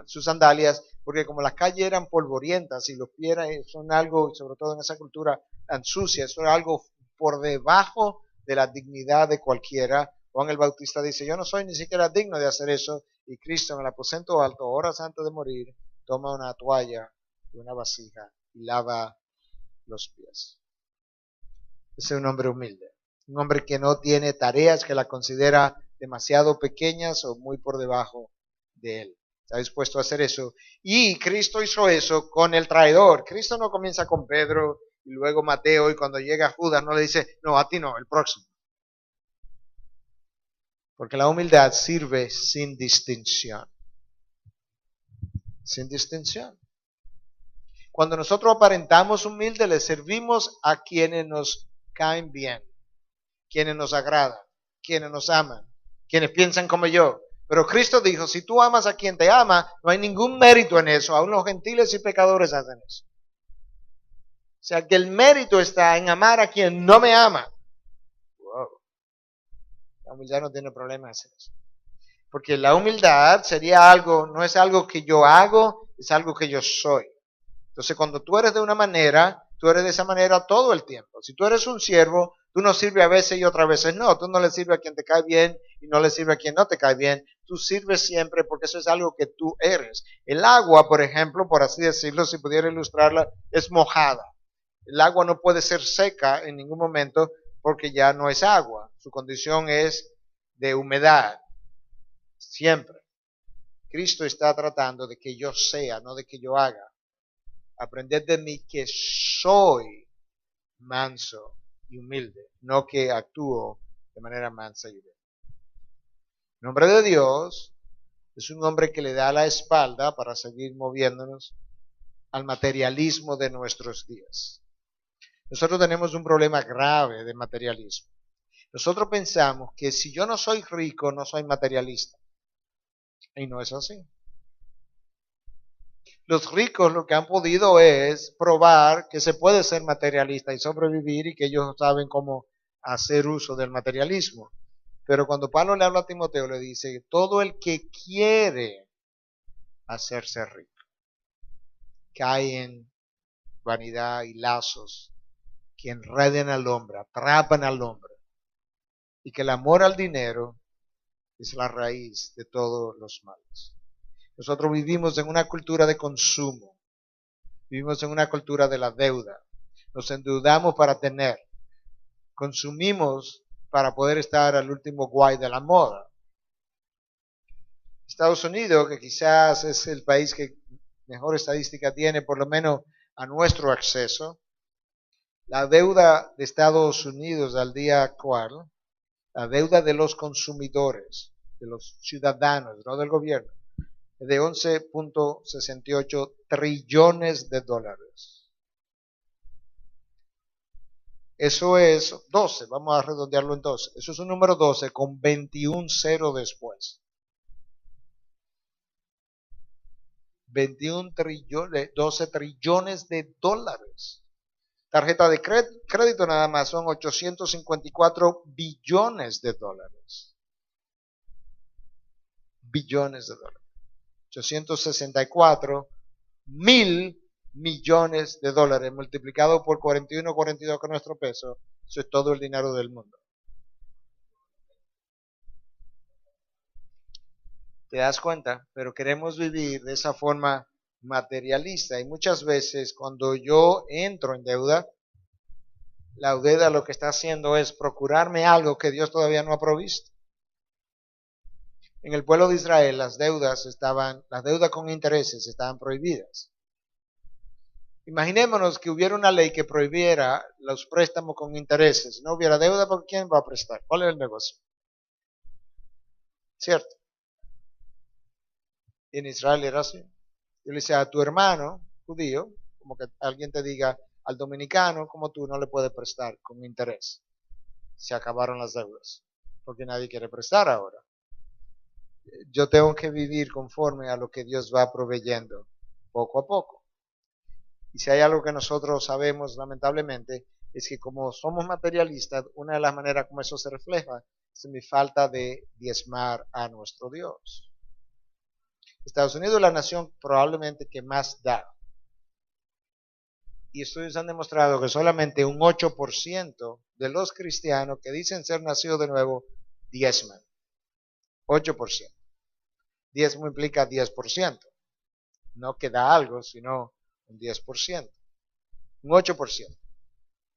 sus sandalias, porque como las calles eran polvorientas y los pies son algo, sobre todo en esa cultura tan sucia, eso era algo por debajo de la dignidad de cualquiera. Juan el Bautista dice, yo no soy ni siquiera digno de hacer eso, y Cristo en el aposento alto, horas antes de morir, toma una toalla y una vasija y lava los pies. Es un hombre humilde, un hombre que no tiene tareas que la considera demasiado pequeñas o muy por debajo de él. Está dispuesto a hacer eso. Y Cristo hizo eso con el traidor. Cristo no comienza con Pedro y luego Mateo, y cuando llega Judas no le dice, no, a ti no, el próximo. Porque la humildad sirve sin distinción. Sin distinción. Cuando nosotros aparentamos humilde, le servimos a quienes nos caen bien, quienes nos agradan, quienes nos aman, quienes piensan como yo. Pero Cristo dijo, si tú amas a quien te ama, no hay ningún mérito en eso. Aún los gentiles y pecadores hacen eso. O sea, que el mérito está en amar a quien no me ama. Wow. La humildad no tiene problema en hacer eso. Porque la humildad sería algo, no es algo que yo hago, es algo que yo soy. Entonces, cuando tú eres de una manera, tú eres de esa manera todo el tiempo. Si tú eres un siervo, tú no sirves a veces y otras veces no. Tú no le sirves a quien te cae bien y no le sirves a quien no te cae bien. Tú sirves siempre porque eso es algo que tú eres. El agua, por ejemplo, por así decirlo, si pudiera ilustrarla, es mojada. El agua no puede ser seca en ningún momento porque ya no es agua. Su condición es de humedad. Siempre. Cristo está tratando de que yo sea, no de que yo haga. Aprended de mí que soy manso y humilde, no que actúo de manera mansa y humilde. El nombre de Dios es un hombre que le da la espalda para seguir moviéndonos al materialismo de nuestros días. Nosotros tenemos un problema grave de materialismo. Nosotros pensamos que si yo no soy rico, no soy materialista. Y no es así. Los ricos lo que han podido es probar que se puede ser materialista y sobrevivir y que ellos saben cómo hacer uso del materialismo. Pero cuando Pablo le habla a Timoteo, le dice, todo el que quiere hacerse rico cae en vanidad y lazos que enreden al hombre, atrapan al hombre. Y que el amor al dinero es la raíz de todos los males. Nosotros vivimos en una cultura de consumo. Vivimos en una cultura de la deuda. Nos endeudamos para tener. Consumimos para poder estar al último guay de la moda. Estados Unidos, que quizás es el país que mejor estadística tiene, por lo menos a nuestro acceso, la deuda de Estados Unidos al día actual, la deuda de los consumidores de los ciudadanos, no del gobierno, es de 11.68 trillones de dólares. Eso es 12, vamos a redondearlo en 12. Eso es un número 12 con 21 ceros después. 21 trillones, 12 trillones de dólares. Tarjeta de crédito nada más son 854 billones de dólares. Billones de dólares. 864 mil millones de dólares multiplicado por 41.42 con nuestro peso. Eso es todo el dinero del mundo. ¿Te das cuenta? Pero queremos vivir de esa forma materialista y muchas veces cuando yo entro en deuda, la deuda lo que está haciendo es procurarme algo que Dios todavía no ha provisto. En el pueblo de Israel las deudas con intereses estaban prohibidas. Imaginémonos que hubiera una ley que prohibiera los préstamos con intereses. No hubiera deuda, ¿por quién va a prestar? ¿Cuál es el negocio? ¿Cierto? Y en Israel era así. Yo le decía a tu hermano judío, como que alguien te diga, al dominicano como tú no le puedes prestar con interés. Se acabaron las deudas, porque nadie quiere prestar ahora. Yo tengo que vivir conforme a lo que Dios va proveyendo, poco a poco. Y si hay algo que nosotros sabemos, lamentablemente, es que como somos materialistas, una de las maneras como eso se refleja es mi falta de diezmar a nuestro Dios. Estados Unidos es la nación probablemente que más da. Y estudios han demostrado que solamente un 8% de los cristianos que dicen ser nacidos de nuevo diezman. 8%. Diezmo implica 10%. No que da algo, sino un 10%. Un 8%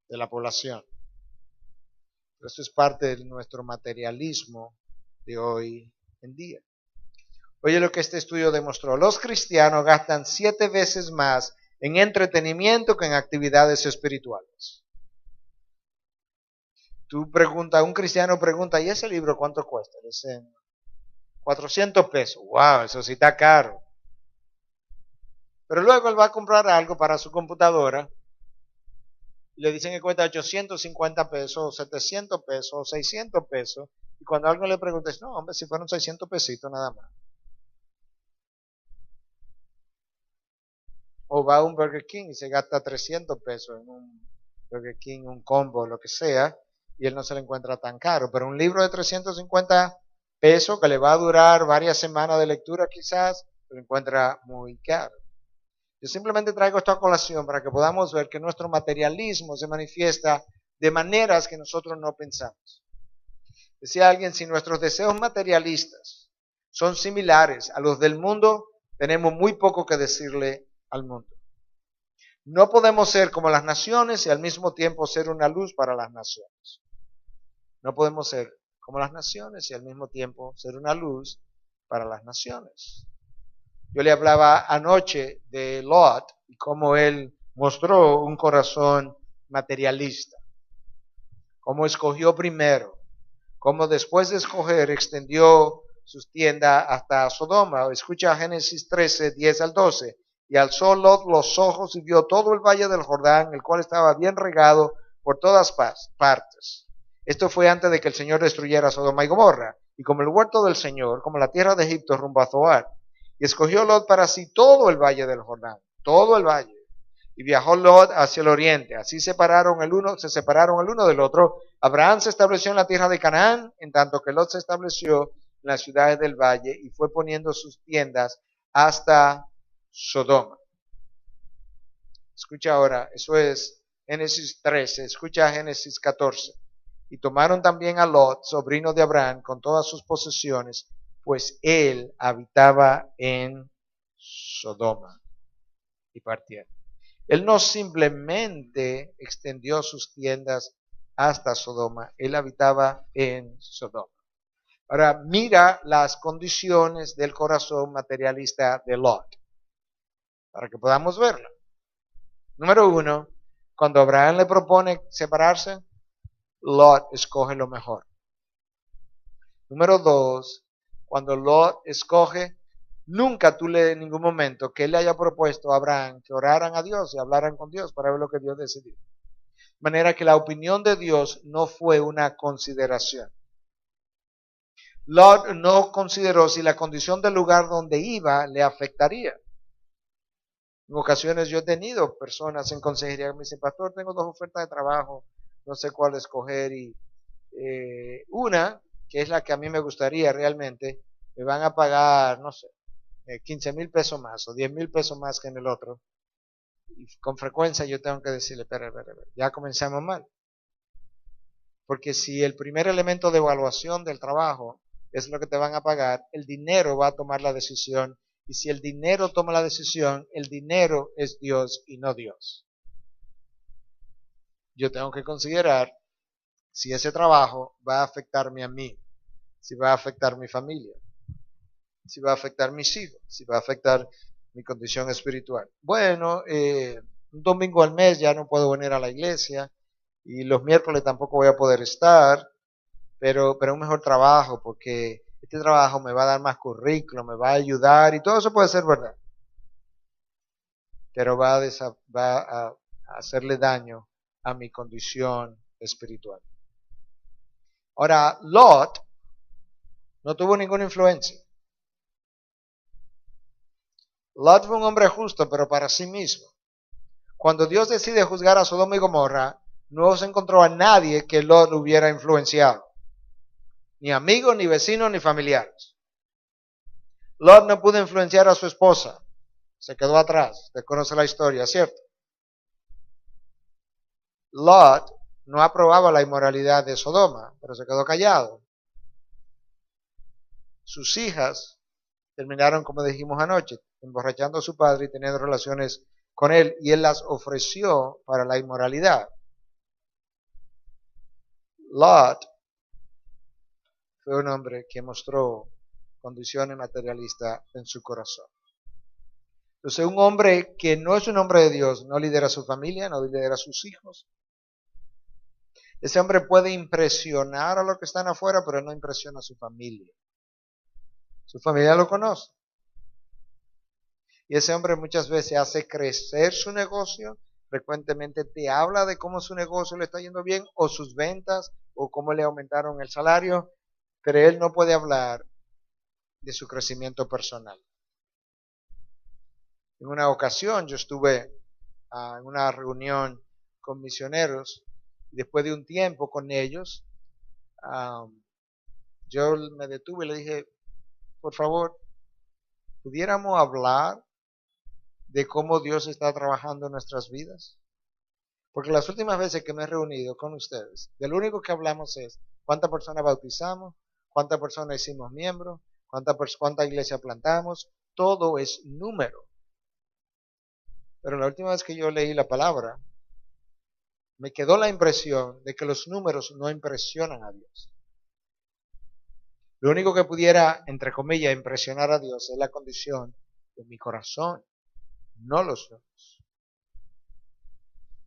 de la población. Eso es parte de nuestro materialismo de hoy en día. Oye lo que este estudio demostró. Los cristianos gastan 7 veces más en entretenimiento que en actividades espirituales. Un cristiano pregunta, ¿y ese libro cuánto cuesta? Le dicen, 400 pesos. Wow, eso sí está caro. Pero luego él va a comprar algo para su computadora y le dicen que cuesta 850 pesos, 700 pesos, 600 pesos. Y cuando alguien le pregunta, no, hombre, si fueron 600 pesitos nada más. O va a un Burger King y se gasta 300 pesos en un Burger King, un combo, lo que sea, y él no se le encuentra tan caro. Pero un libro de 350 pesos que le va a durar varias semanas de lectura quizás, se lo encuentra muy caro. Yo simplemente traigo esto a colación para que podamos ver que nuestro materialismo se manifiesta de maneras que nosotros no pensamos. Decía alguien, si nuestros deseos materialistas son similares a los del mundo, tenemos muy poco que decirle al mundo. No podemos ser como las naciones y al mismo tiempo ser una luz para las naciones. No podemos ser como las naciones y al mismo tiempo ser una luz para las naciones. Yo le hablaba anoche de Lot y cómo él mostró un corazón materialista. Cómo escogió primero, cómo después de escoger extendió sus tiendas hasta Sodoma. Escucha Génesis 13, 10 al 12. Y alzó Lot los ojos y vio todo el valle del Jordán, el cual estaba bien regado por todas partes. Esto fue antes de que el Señor destruyera Sodoma y Gomorra, y como el huerto del Señor, como la tierra de Egipto rumbo a Zoar. Y escogió Lot para sí todo el valle del Jordán, todo el valle. Y viajó Lot hacia el oriente. Así se separaron el uno del otro. Abraham se estableció en la tierra de Canaán, en tanto que Lot se estableció en las ciudades del valle y fue poniendo sus tiendas hasta Sodoma. Escucha ahora, eso es Génesis 13, escucha Génesis 14. Y tomaron también a Lot, sobrino de Abraham, con todas sus posesiones, pues él habitaba en Sodoma. Y partieron. Él no simplemente extendió sus tiendas hasta Sodoma, él habitaba en Sodoma. Ahora mira las condiciones del corazón materialista de Lot, para que podamos verlo. Número 1, cuando Abraham le propone separarse, Lot escoge lo mejor. Número 2, Cuando Lot escoge, nunca tú lees en ningún momento que él le haya propuesto a Abraham que oraran a Dios y hablaran con Dios para ver lo que Dios decidió. De manera que la opinión de Dios no fue una consideración. Lot no consideró si la condición del lugar donde iba le afectaría. En ocasiones yo he tenido personas en consejería que me dicen, pastor, tengo dos ofertas de trabajo, no sé cuál escoger y una, que es la que a mí me gustaría realmente, me van a pagar, no sé, 15,000 pesos más o 10,000 pesos más que en el otro. Y con frecuencia yo tengo que decirle, espera, ya comenzamos mal. Porque si el primer elemento de evaluación del trabajo es lo que te van a pagar, el dinero va a tomar la decisión. Y si el dinero toma la decisión, el dinero es Dios y no Dios. Yo tengo que considerar si ese trabajo va a afectarme a mí, si va a afectar mi familia, si va a afectar mis hijos, si va a afectar mi condición espiritual. Bueno, un domingo al mes ya no puedo venir a la iglesia y los miércoles tampoco voy a poder estar, pero un mejor trabajo porque este trabajo me va a dar más currículo, me va a ayudar y todo eso puede ser verdad, pero va a hacerle daño a mi condición espiritual. Ahora, Lot no tuvo ninguna influencia. Lot fue un hombre justo, pero para sí mismo. Cuando Dios decide juzgar a Sodoma y Gomorra, no se encontró a nadie que Lot hubiera influenciado. Ni amigos, ni vecinos, ni familiares. Lot no pudo influenciar a su esposa. Se quedó atrás. Usted conoce la historia, ¿cierto? Lot no aprobaba la inmoralidad de Sodoma, pero se quedó callado. Sus hijas terminaron, como dijimos anoche, emborrachando a su padre y teniendo relaciones con él, y él las ofreció para la inmoralidad. Lot fue un hombre que mostró condiciones materialistas en su corazón. Entonces, un hombre que no es un hombre de Dios, no lidera a su familia, no lidera a sus hijos. Ese hombre puede impresionar a los que están afuera, pero no impresiona a su familia. Su familia lo conoce. Y ese hombre muchas veces hace crecer su negocio, frecuentemente te habla de cómo su negocio le está yendo bien, o sus ventas, o cómo le aumentaron el salario, pero él no puede hablar de su crecimiento personal. En una ocasión yo estuve en una reunión con misioneros, y después de un tiempo con ellos, yo me detuve y le dije, por favor, ¿pudiéramos hablar de cómo Dios está trabajando en nuestras vidas? Porque las últimas veces que me he reunido con ustedes, de lo único que hablamos es cuántas personas bautizamos, cuántas personas hicimos miembros, cuánta iglesia plantamos, todo es número. Pero la última vez que yo leí la palabra, me quedó la impresión de que los números no impresionan a Dios. Lo único que pudiera, entre comillas, impresionar a Dios es la condición de mi corazón, no los números.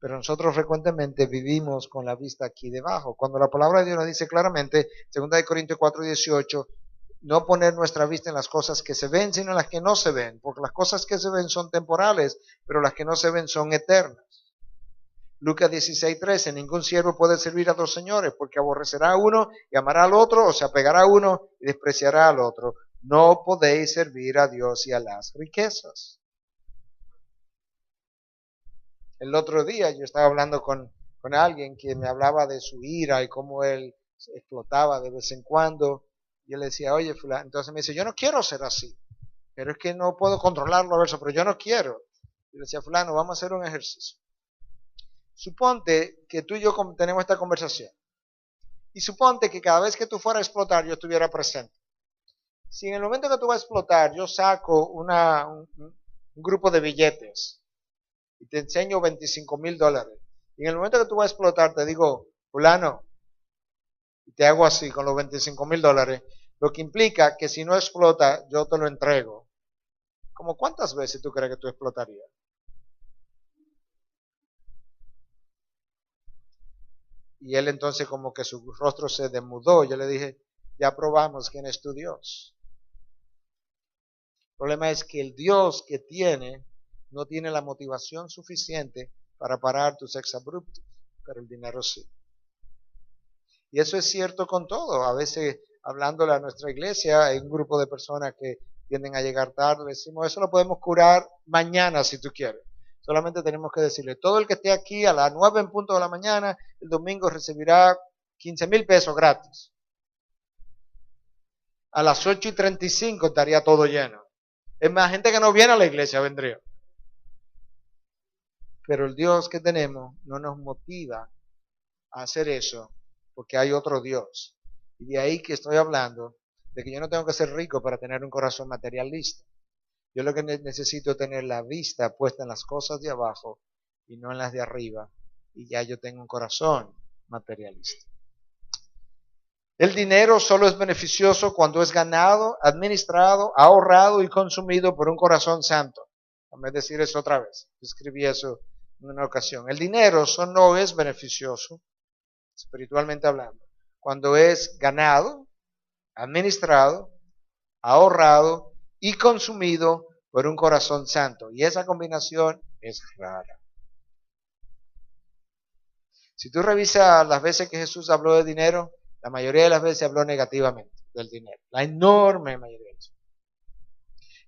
Pero nosotros frecuentemente vivimos con la vista aquí debajo. Cuando la palabra de Dios nos dice claramente, 2 Corintios 4:18, no poner nuestra vista en las cosas que se ven, sino en las que no se ven, porque las cosas que se ven son temporales, pero las que no se ven son eternas. Lucas 16:13, ningún siervo puede servir a dos señores, porque aborrecerá a uno y amará al otro, o se apegará a uno y despreciará al otro. No podéis servir a Dios y a las riquezas. El otro día yo estaba hablando con alguien que me hablaba de su ira y cómo él explotaba de vez en cuando. Y él decía, oye, fulano, entonces me dice, yo no quiero ser así, pero es que no puedo controlarlo, pero yo no quiero. Y le decía, fulano, vamos a hacer un ejercicio. Suponte que tú y yo tenemos esta conversación. Y suponte que cada vez que tú fueras a explotar, yo estuviera presente. Si en el momento que tú vas a explotar, yo saco un grupo de billetes y te enseño $25,000. Y en el momento que tú vas a explotar, te digo, fulano, y te hago así con los $25,000, lo que implica que si no explota, yo te lo entrego. ¿Cómo cuántas veces tú crees que tú explotarías? Y él entonces como que su rostro se demudó. Yo le dije, ya probamos quién es tu Dios. problema es que el Dios que tiene no tiene la motivación suficiente para parar tus exabruptos, pero el dinero sí. Y eso es cierto con todo. A veces, hablándole a nuestra iglesia, hay un grupo de personas que tienden a llegar tarde, decimos, eso lo podemos curar mañana si tú quieres. Solamente tenemos que decirle, todo el que esté aquí a las 9 en punto de la mañana, el domingo recibirá 15,000 pesos gratis. A las 8:35 estaría todo lleno. Es más, gente que no viene a la iglesia vendría. Pero el Dios que tenemos no nos motiva a hacer eso, porque hay otro Dios. Y de ahí que estoy hablando de que yo no tengo que ser rico para tener un corazón materialista. Yo lo que necesito es tener la vista puesta en las cosas de abajo y no en las de arriba. Y ya yo tengo un corazón materialista. El dinero solo es beneficioso cuando es ganado, administrado, ahorrado y consumido por un corazón santo. Déjame decir eso otra vez. Escribí eso en una ocasión. El dinero solo no es beneficioso, espiritualmente hablando, cuando es ganado, administrado, ahorrado y consumido por un corazón santo. Y esa combinación es rara. Si tú revisas las veces que Jesús habló de dinero, la mayoría de las veces habló negativamente del dinero. La enorme mayoría de veces.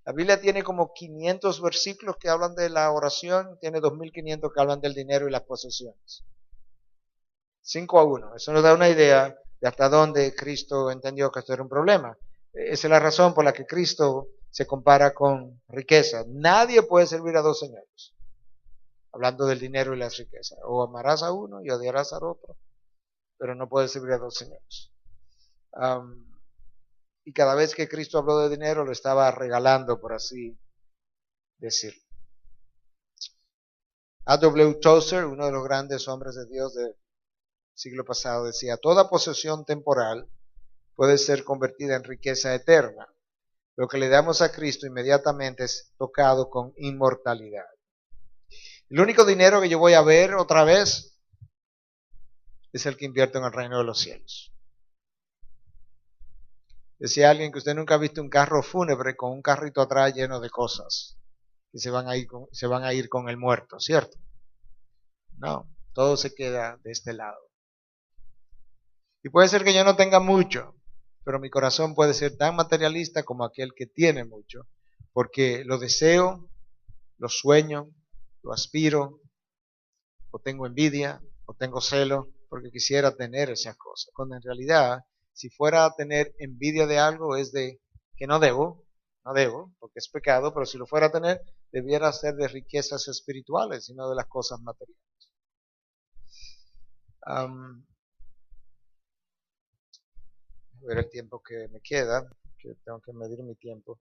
La Biblia tiene como 500 versículos que hablan de la oración, tiene 2,500 que hablan del dinero y las posesiones. 5-1. Eso nos da una idea de hasta dónde Cristo entendió que esto era un problema. Esa es la razón por la que Cristo se compara con riqueza. Nadie puede servir a dos señores. Hablando del dinero y las riquezas. O amarás a uno y odiarás al otro. Pero no puedes servir a dos señores. Y cada vez que Cristo habló de dinero, lo estaba regalando, por así decirlo. A.W. Tozer, uno de los grandes hombres de Dios del siglo pasado, decía, toda posesión temporal puede ser convertida en riqueza eterna. Lo que le damos a Cristo inmediatamente es tocado con inmortalidad. El único dinero que yo voy a ver otra vez es el que invierto en el reino de los cielos. Decía alguien que usted nunca ha visto un carro fúnebre con un carrito atrás lleno de cosas que se van a ir con el muerto, ¿cierto? No, todo se queda de este lado. Y puede ser que yo no tenga mucho, pero mi corazón puede ser tan materialista como aquel que tiene mucho, porque lo deseo, lo sueño, lo aspiro, o tengo envidia, o tengo celo, porque quisiera tener esas cosas. Cuando en realidad, si fuera a tener envidia de algo, es de que no debo, porque es pecado, pero si lo fuera a tener, debiera ser de riquezas espirituales y no de las cosas materiales. A ver el tiempo que me queda, que tengo que medir mi tiempo.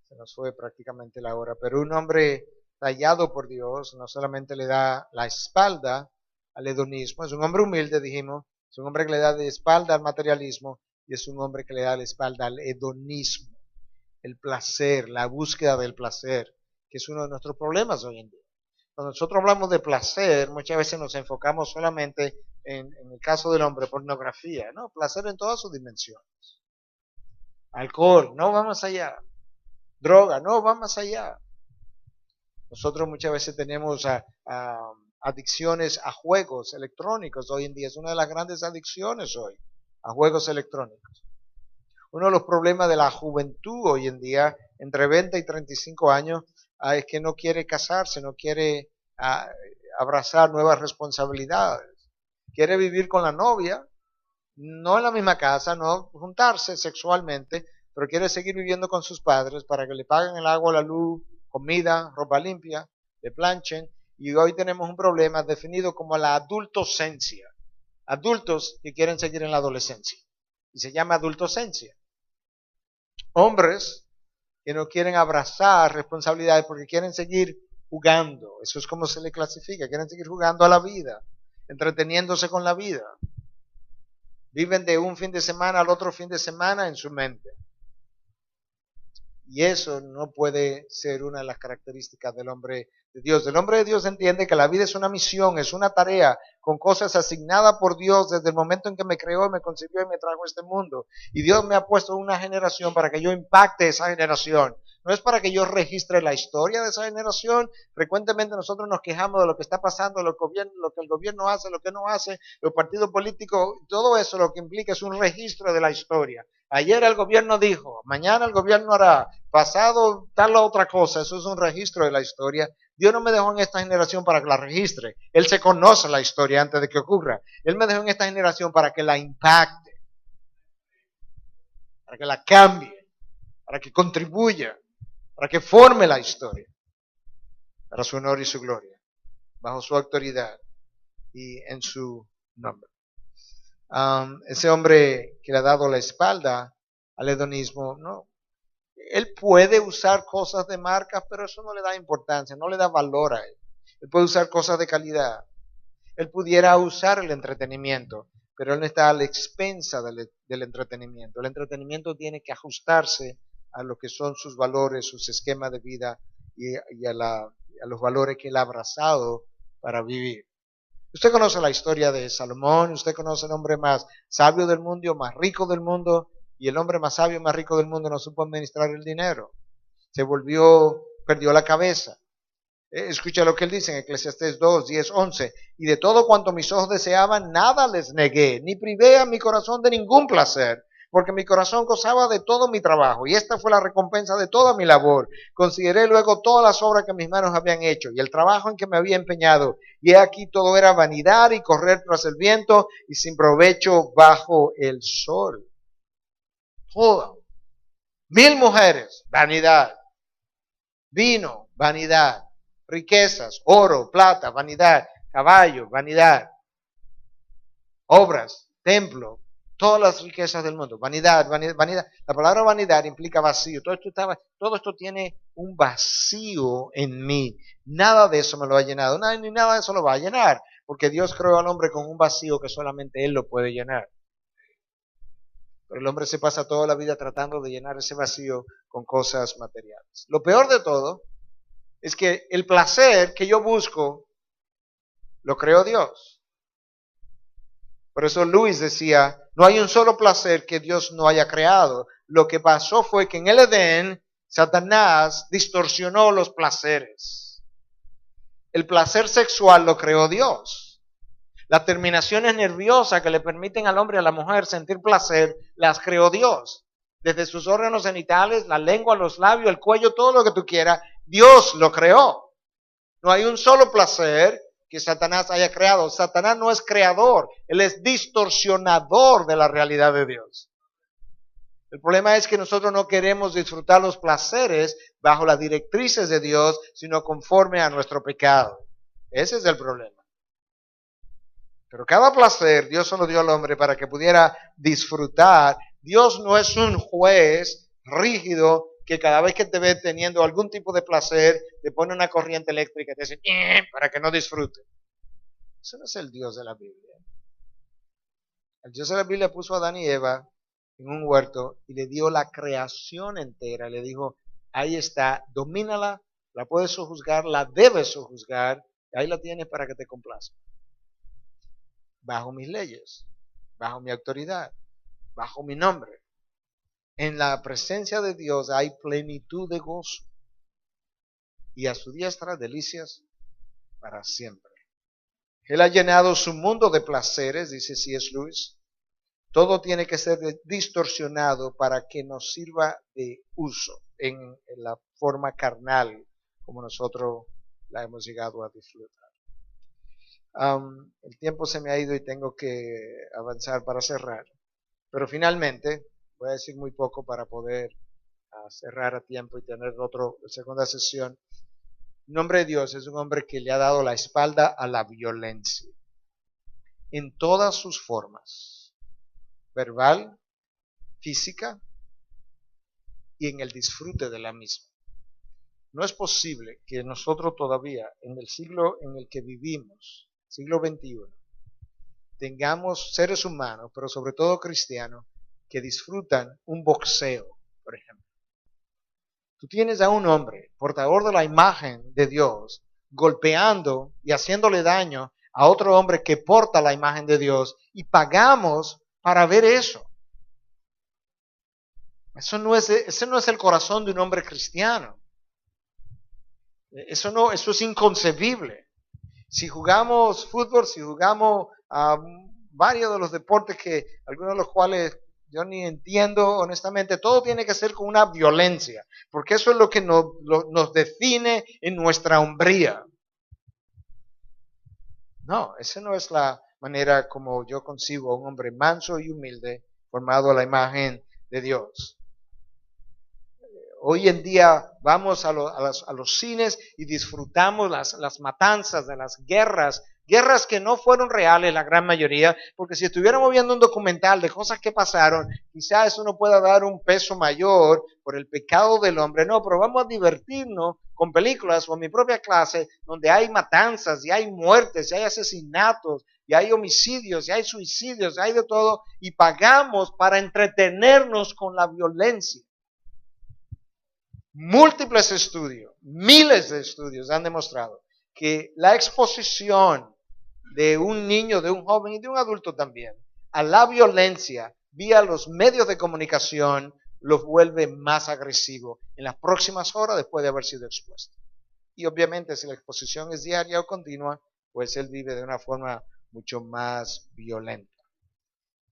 Se nos fue prácticamente la hora, pero un hombre tallado por Dios no solamente le da la espalda al hedonismo, es un hombre humilde, dijimos, es un hombre que le da de espalda al materialismo y es un hombre que le da la espalda al hedonismo, el placer, la búsqueda del placer, que es uno de nuestros problemas hoy en día. Cuando nosotros hablamos de placer, muchas veces nos enfocamos solamente en el caso del hombre, pornografía, ¿no? Placer en todas sus dimensiones. Alcohol, no, vamos allá. Droga, no, vamos allá. Nosotros muchas veces tenemos adicciones a juegos electrónicos hoy en día. Es una de las grandes adicciones hoy, a juegos electrónicos. Uno de los problemas de la juventud hoy en día, entre 20 y 35 años, es que no quiere casarse, no quiere abrazar nuevas responsabilidades. Quiere vivir con la novia, no en la misma casa, no juntarse sexualmente, pero quiere seguir viviendo con sus padres para que le paguen el agua, la luz, comida, ropa limpia, le planchen. Y hoy tenemos un problema definido como la adultocencia. Adultos que quieren seguir en la adolescencia. Y se llama adultocencia. Hombres que no quieren abrazar responsabilidades porque quieren seguir jugando. Eso es como se le clasifica. Quieren seguir jugando a la vida, entreteniéndose con la vida. Viven de un fin de semana al otro fin de semana en su mente. Y eso no puede ser una de las características del hombre de Dios. El hombre de Dios entiende que la vida es una misión, es una tarea con cosas asignadas por Dios desde el momento en que me creó, me concibió y me trajo a este mundo. Y Dios me ha puesto una generación para que yo impacte esa generación. No es para que yo registre la historia de esa generación. Frecuentemente nosotros nos quejamos de lo que está pasando, lo que el gobierno hace, lo que no hace, los partidos políticos, todo eso lo que implica es un registro de la historia. Ayer el gobierno dijo, mañana el gobierno hará, pasado tal o otra cosa, eso es un registro de la historia. Dios no me dejó en esta generación para que la registre. Él se conoce la historia antes de que ocurra. Él me dejó en esta generación para que la impacte, para que la cambie, para que contribuya, para que forme la historia, para su honor y su gloria, bajo su autoridad y en su nombre. Ese hombre que le ha dado la espalda al hedonismo, no, él puede usar cosas de marca, pero eso no le da importancia, no le da valor a él. Él puede usar cosas de calidad. Él pudiera usar el entretenimiento, pero él no está a la expensa del entretenimiento. El entretenimiento tiene que ajustarse a lo que son sus valores, sus esquemas de vida y a los valores que él ha abrazado para vivir. Usted conoce la historia de Salomón, usted conoce el hombre más sabio del mundo, más rico del mundo, y el hombre más sabio y más rico del mundo no supo administrar el dinero. Perdió la cabeza. Escucha lo que él dice en Eclesiastés 2, 10, 11. Y de todo cuanto mis ojos deseaban, nada les negué, ni privé a mi corazón de ningún placer, porque mi corazón gozaba de todo mi trabajo, y esta fue la recompensa de toda mi labor. Consideré luego todas las obras que mis manos habían hecho, y el trabajo en que me había empeñado, y he aquí todo era vanidad y correr tras el viento, y sin provecho bajo el sol. Todo. 1000 mujeres, vanidad. Vino, vanidad. Riquezas, oro, plata, vanidad. Caballo, vanidad. Obras, templo, todas las riquezas del mundo. Vanidad, vanidad, vanidad. La palabra vanidad implica vacío. Todo esto tiene un vacío en mí. Nada de eso me lo ha llenado. Ni nada de eso lo va a llenar. Porque Dios creó al hombre con un vacío que solamente Él lo puede llenar. Pero el hombre se pasa toda la vida tratando de llenar ese vacío con cosas materiales. Lo peor de todo es que el placer que yo busco lo creó Dios. Por eso Luis decía, no hay un solo placer que Dios no haya creado. Lo que pasó fue que en el Edén, Satanás distorsionó los placeres. El placer sexual lo creó Dios. Las terminaciones nerviosas que le permiten al hombre y a la mujer sentir placer, las creó Dios. Desde sus órganos genitales, la lengua, los labios, el cuello, todo lo que tú quieras, Dios lo creó. No hay un solo placer que Satanás haya creado. Satanás no es creador, él es distorsionador de la realidad de Dios. El problema es que nosotros no queremos disfrutar los placeres bajo las directrices de Dios, sino conforme a nuestro pecado. Ese es el problema. Pero cada placer Dios se lo dio al hombre para que pudiera disfrutar. Dios no es un juez rígido que cada vez que te ve teniendo algún tipo de placer, te pone una corriente eléctrica y te dice, para que no disfrute. Ese no es el Dios de la Biblia. El Dios de la Biblia puso a Adán y Eva en un huerto y le dio la creación entera. Le dijo, ahí está, domínala, la puedes sojuzgar, la debes sojuzgar, y ahí la tienes para que te complazca. Bajo mis leyes, bajo mi autoridad, bajo mi nombre. En la presencia de Dios hay plenitud de gozo y a su diestra delicias para siempre. Él ha llenado su mundo de placeres, dice C.S. Lewis. Todo tiene que ser distorsionado para que nos sirva de uso en la forma carnal como nosotros la hemos llegado a disfrutar. El tiempo se me ha ido y tengo que avanzar para cerrar. Pero finalmente, voy a decir muy poco para poder cerrar a tiempo y tener segunda sesión. El hombre de Dios es un hombre que le ha dado la espalda a la violencia. En todas sus formas. Verbal, física y en el disfrute de la misma. No es posible que nosotros todavía, en el siglo en el que vivimos, siglo XXI, tengamos seres humanos, pero sobre todo cristianos, que disfrutan un boxeo, por ejemplo. Tú tienes a un hombre, portador de la imagen de Dios, golpeando y haciéndole daño a otro hombre que porta la imagen de Dios, y pagamos para ver eso. Ese no es el corazón de un hombre cristiano. Eso es inconcebible. Si jugamos fútbol, si jugamos varios de los deportes que algunos de los cuales yo ni entiendo honestamente, todo tiene que ser con una violencia, porque eso es lo que nos define en nuestra hombría. No, esa no es la manera como yo concibo a un hombre manso y humilde, formado a la imagen de Dios. Hoy en día vamos a los cines y disfrutamos las matanzas de las guerras que no fueron reales la gran mayoría, porque si estuviéramos viendo un documental de cosas que pasaron, quizás eso no pueda dar un peso mayor por el pecado del hombre, no, pero vamos a divertirnos con películas o en mi propia clase donde hay matanzas y hay muertes y hay asesinatos y hay homicidios y hay suicidios y hay de todo y pagamos para entretenernos con la violencia. Múltiples estudios, miles de estudios han demostrado que la exposición de un niño, de un joven y de un adulto también a la violencia vía los medios de comunicación los vuelve más agresivos en las próximas horas después de haber sido expuesto. Y obviamente si la exposición es diaria o continua, pues él vive de una forma mucho más violenta.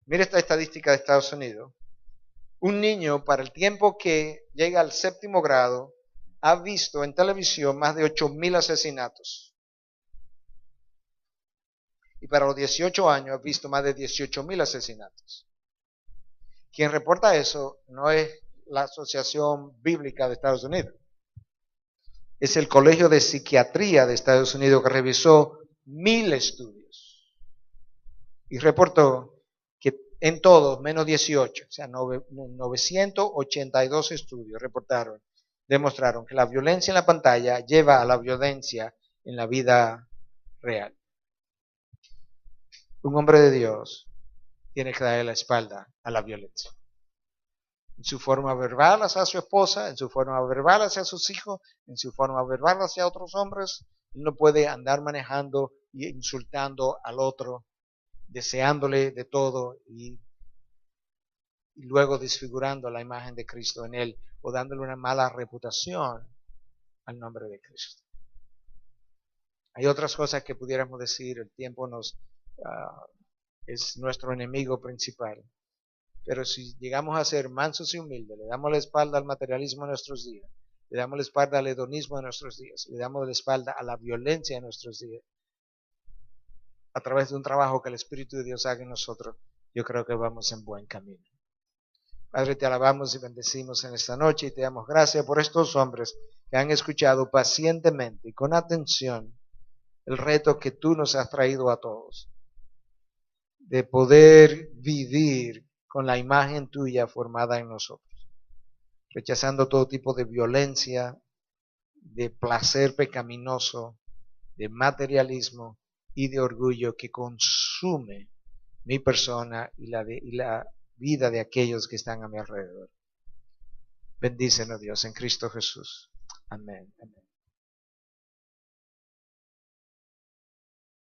Mire esta estadística de Estados Unidos. Un niño, para el tiempo que llega al 7º grado, ha visto en televisión más de 8,000 asesinatos. Y para los 18 años ha visto más de 18,000 asesinatos. Quien reporta eso no es la Asociación Bíblica de Estados Unidos. Es el Colegio de Psiquiatría de Estados Unidos que revisó 1,000 estudios. Y reportó que en todos, menos 18, o sea, 982 estudios demostraron que la violencia en la pantalla lleva a la violencia en la vida real. Un hombre de Dios tiene que darle la espalda a la violencia. En su forma verbal hacia su esposa, en su forma verbal hacia sus hijos, en su forma verbal hacia otros hombres, no puede andar manejando y insultando al otro, deseándole de todo y luego desfigurando la imagen de Cristo en él o dándole una mala reputación al nombre de Cristo. Hay otras cosas que pudiéramos decir, el tiempo es nuestro enemigo principal. Pero si llegamos a ser mansos y humildes, le damos la espalda al materialismo de nuestros días, le damos la espalda al hedonismo de nuestros días, le damos la espalda a la violencia de nuestros días, a través de un trabajo que el Espíritu de Dios haga en nosotros, yo creo que vamos en buen camino. Padre, te alabamos y bendecimos en esta noche y te damos gracias por estos hombres que han escuchado pacientemente y con atención el reto que tú nos has traído a todos, de poder vivir con la imagen tuya formada en nosotros, rechazando todo tipo de violencia, de placer pecaminoso, de materialismo y de orgullo que consume mi persona y la vida de aquellos que están a mi alrededor. Bendícenos, Dios, en Cristo Jesús. Amén. Amén.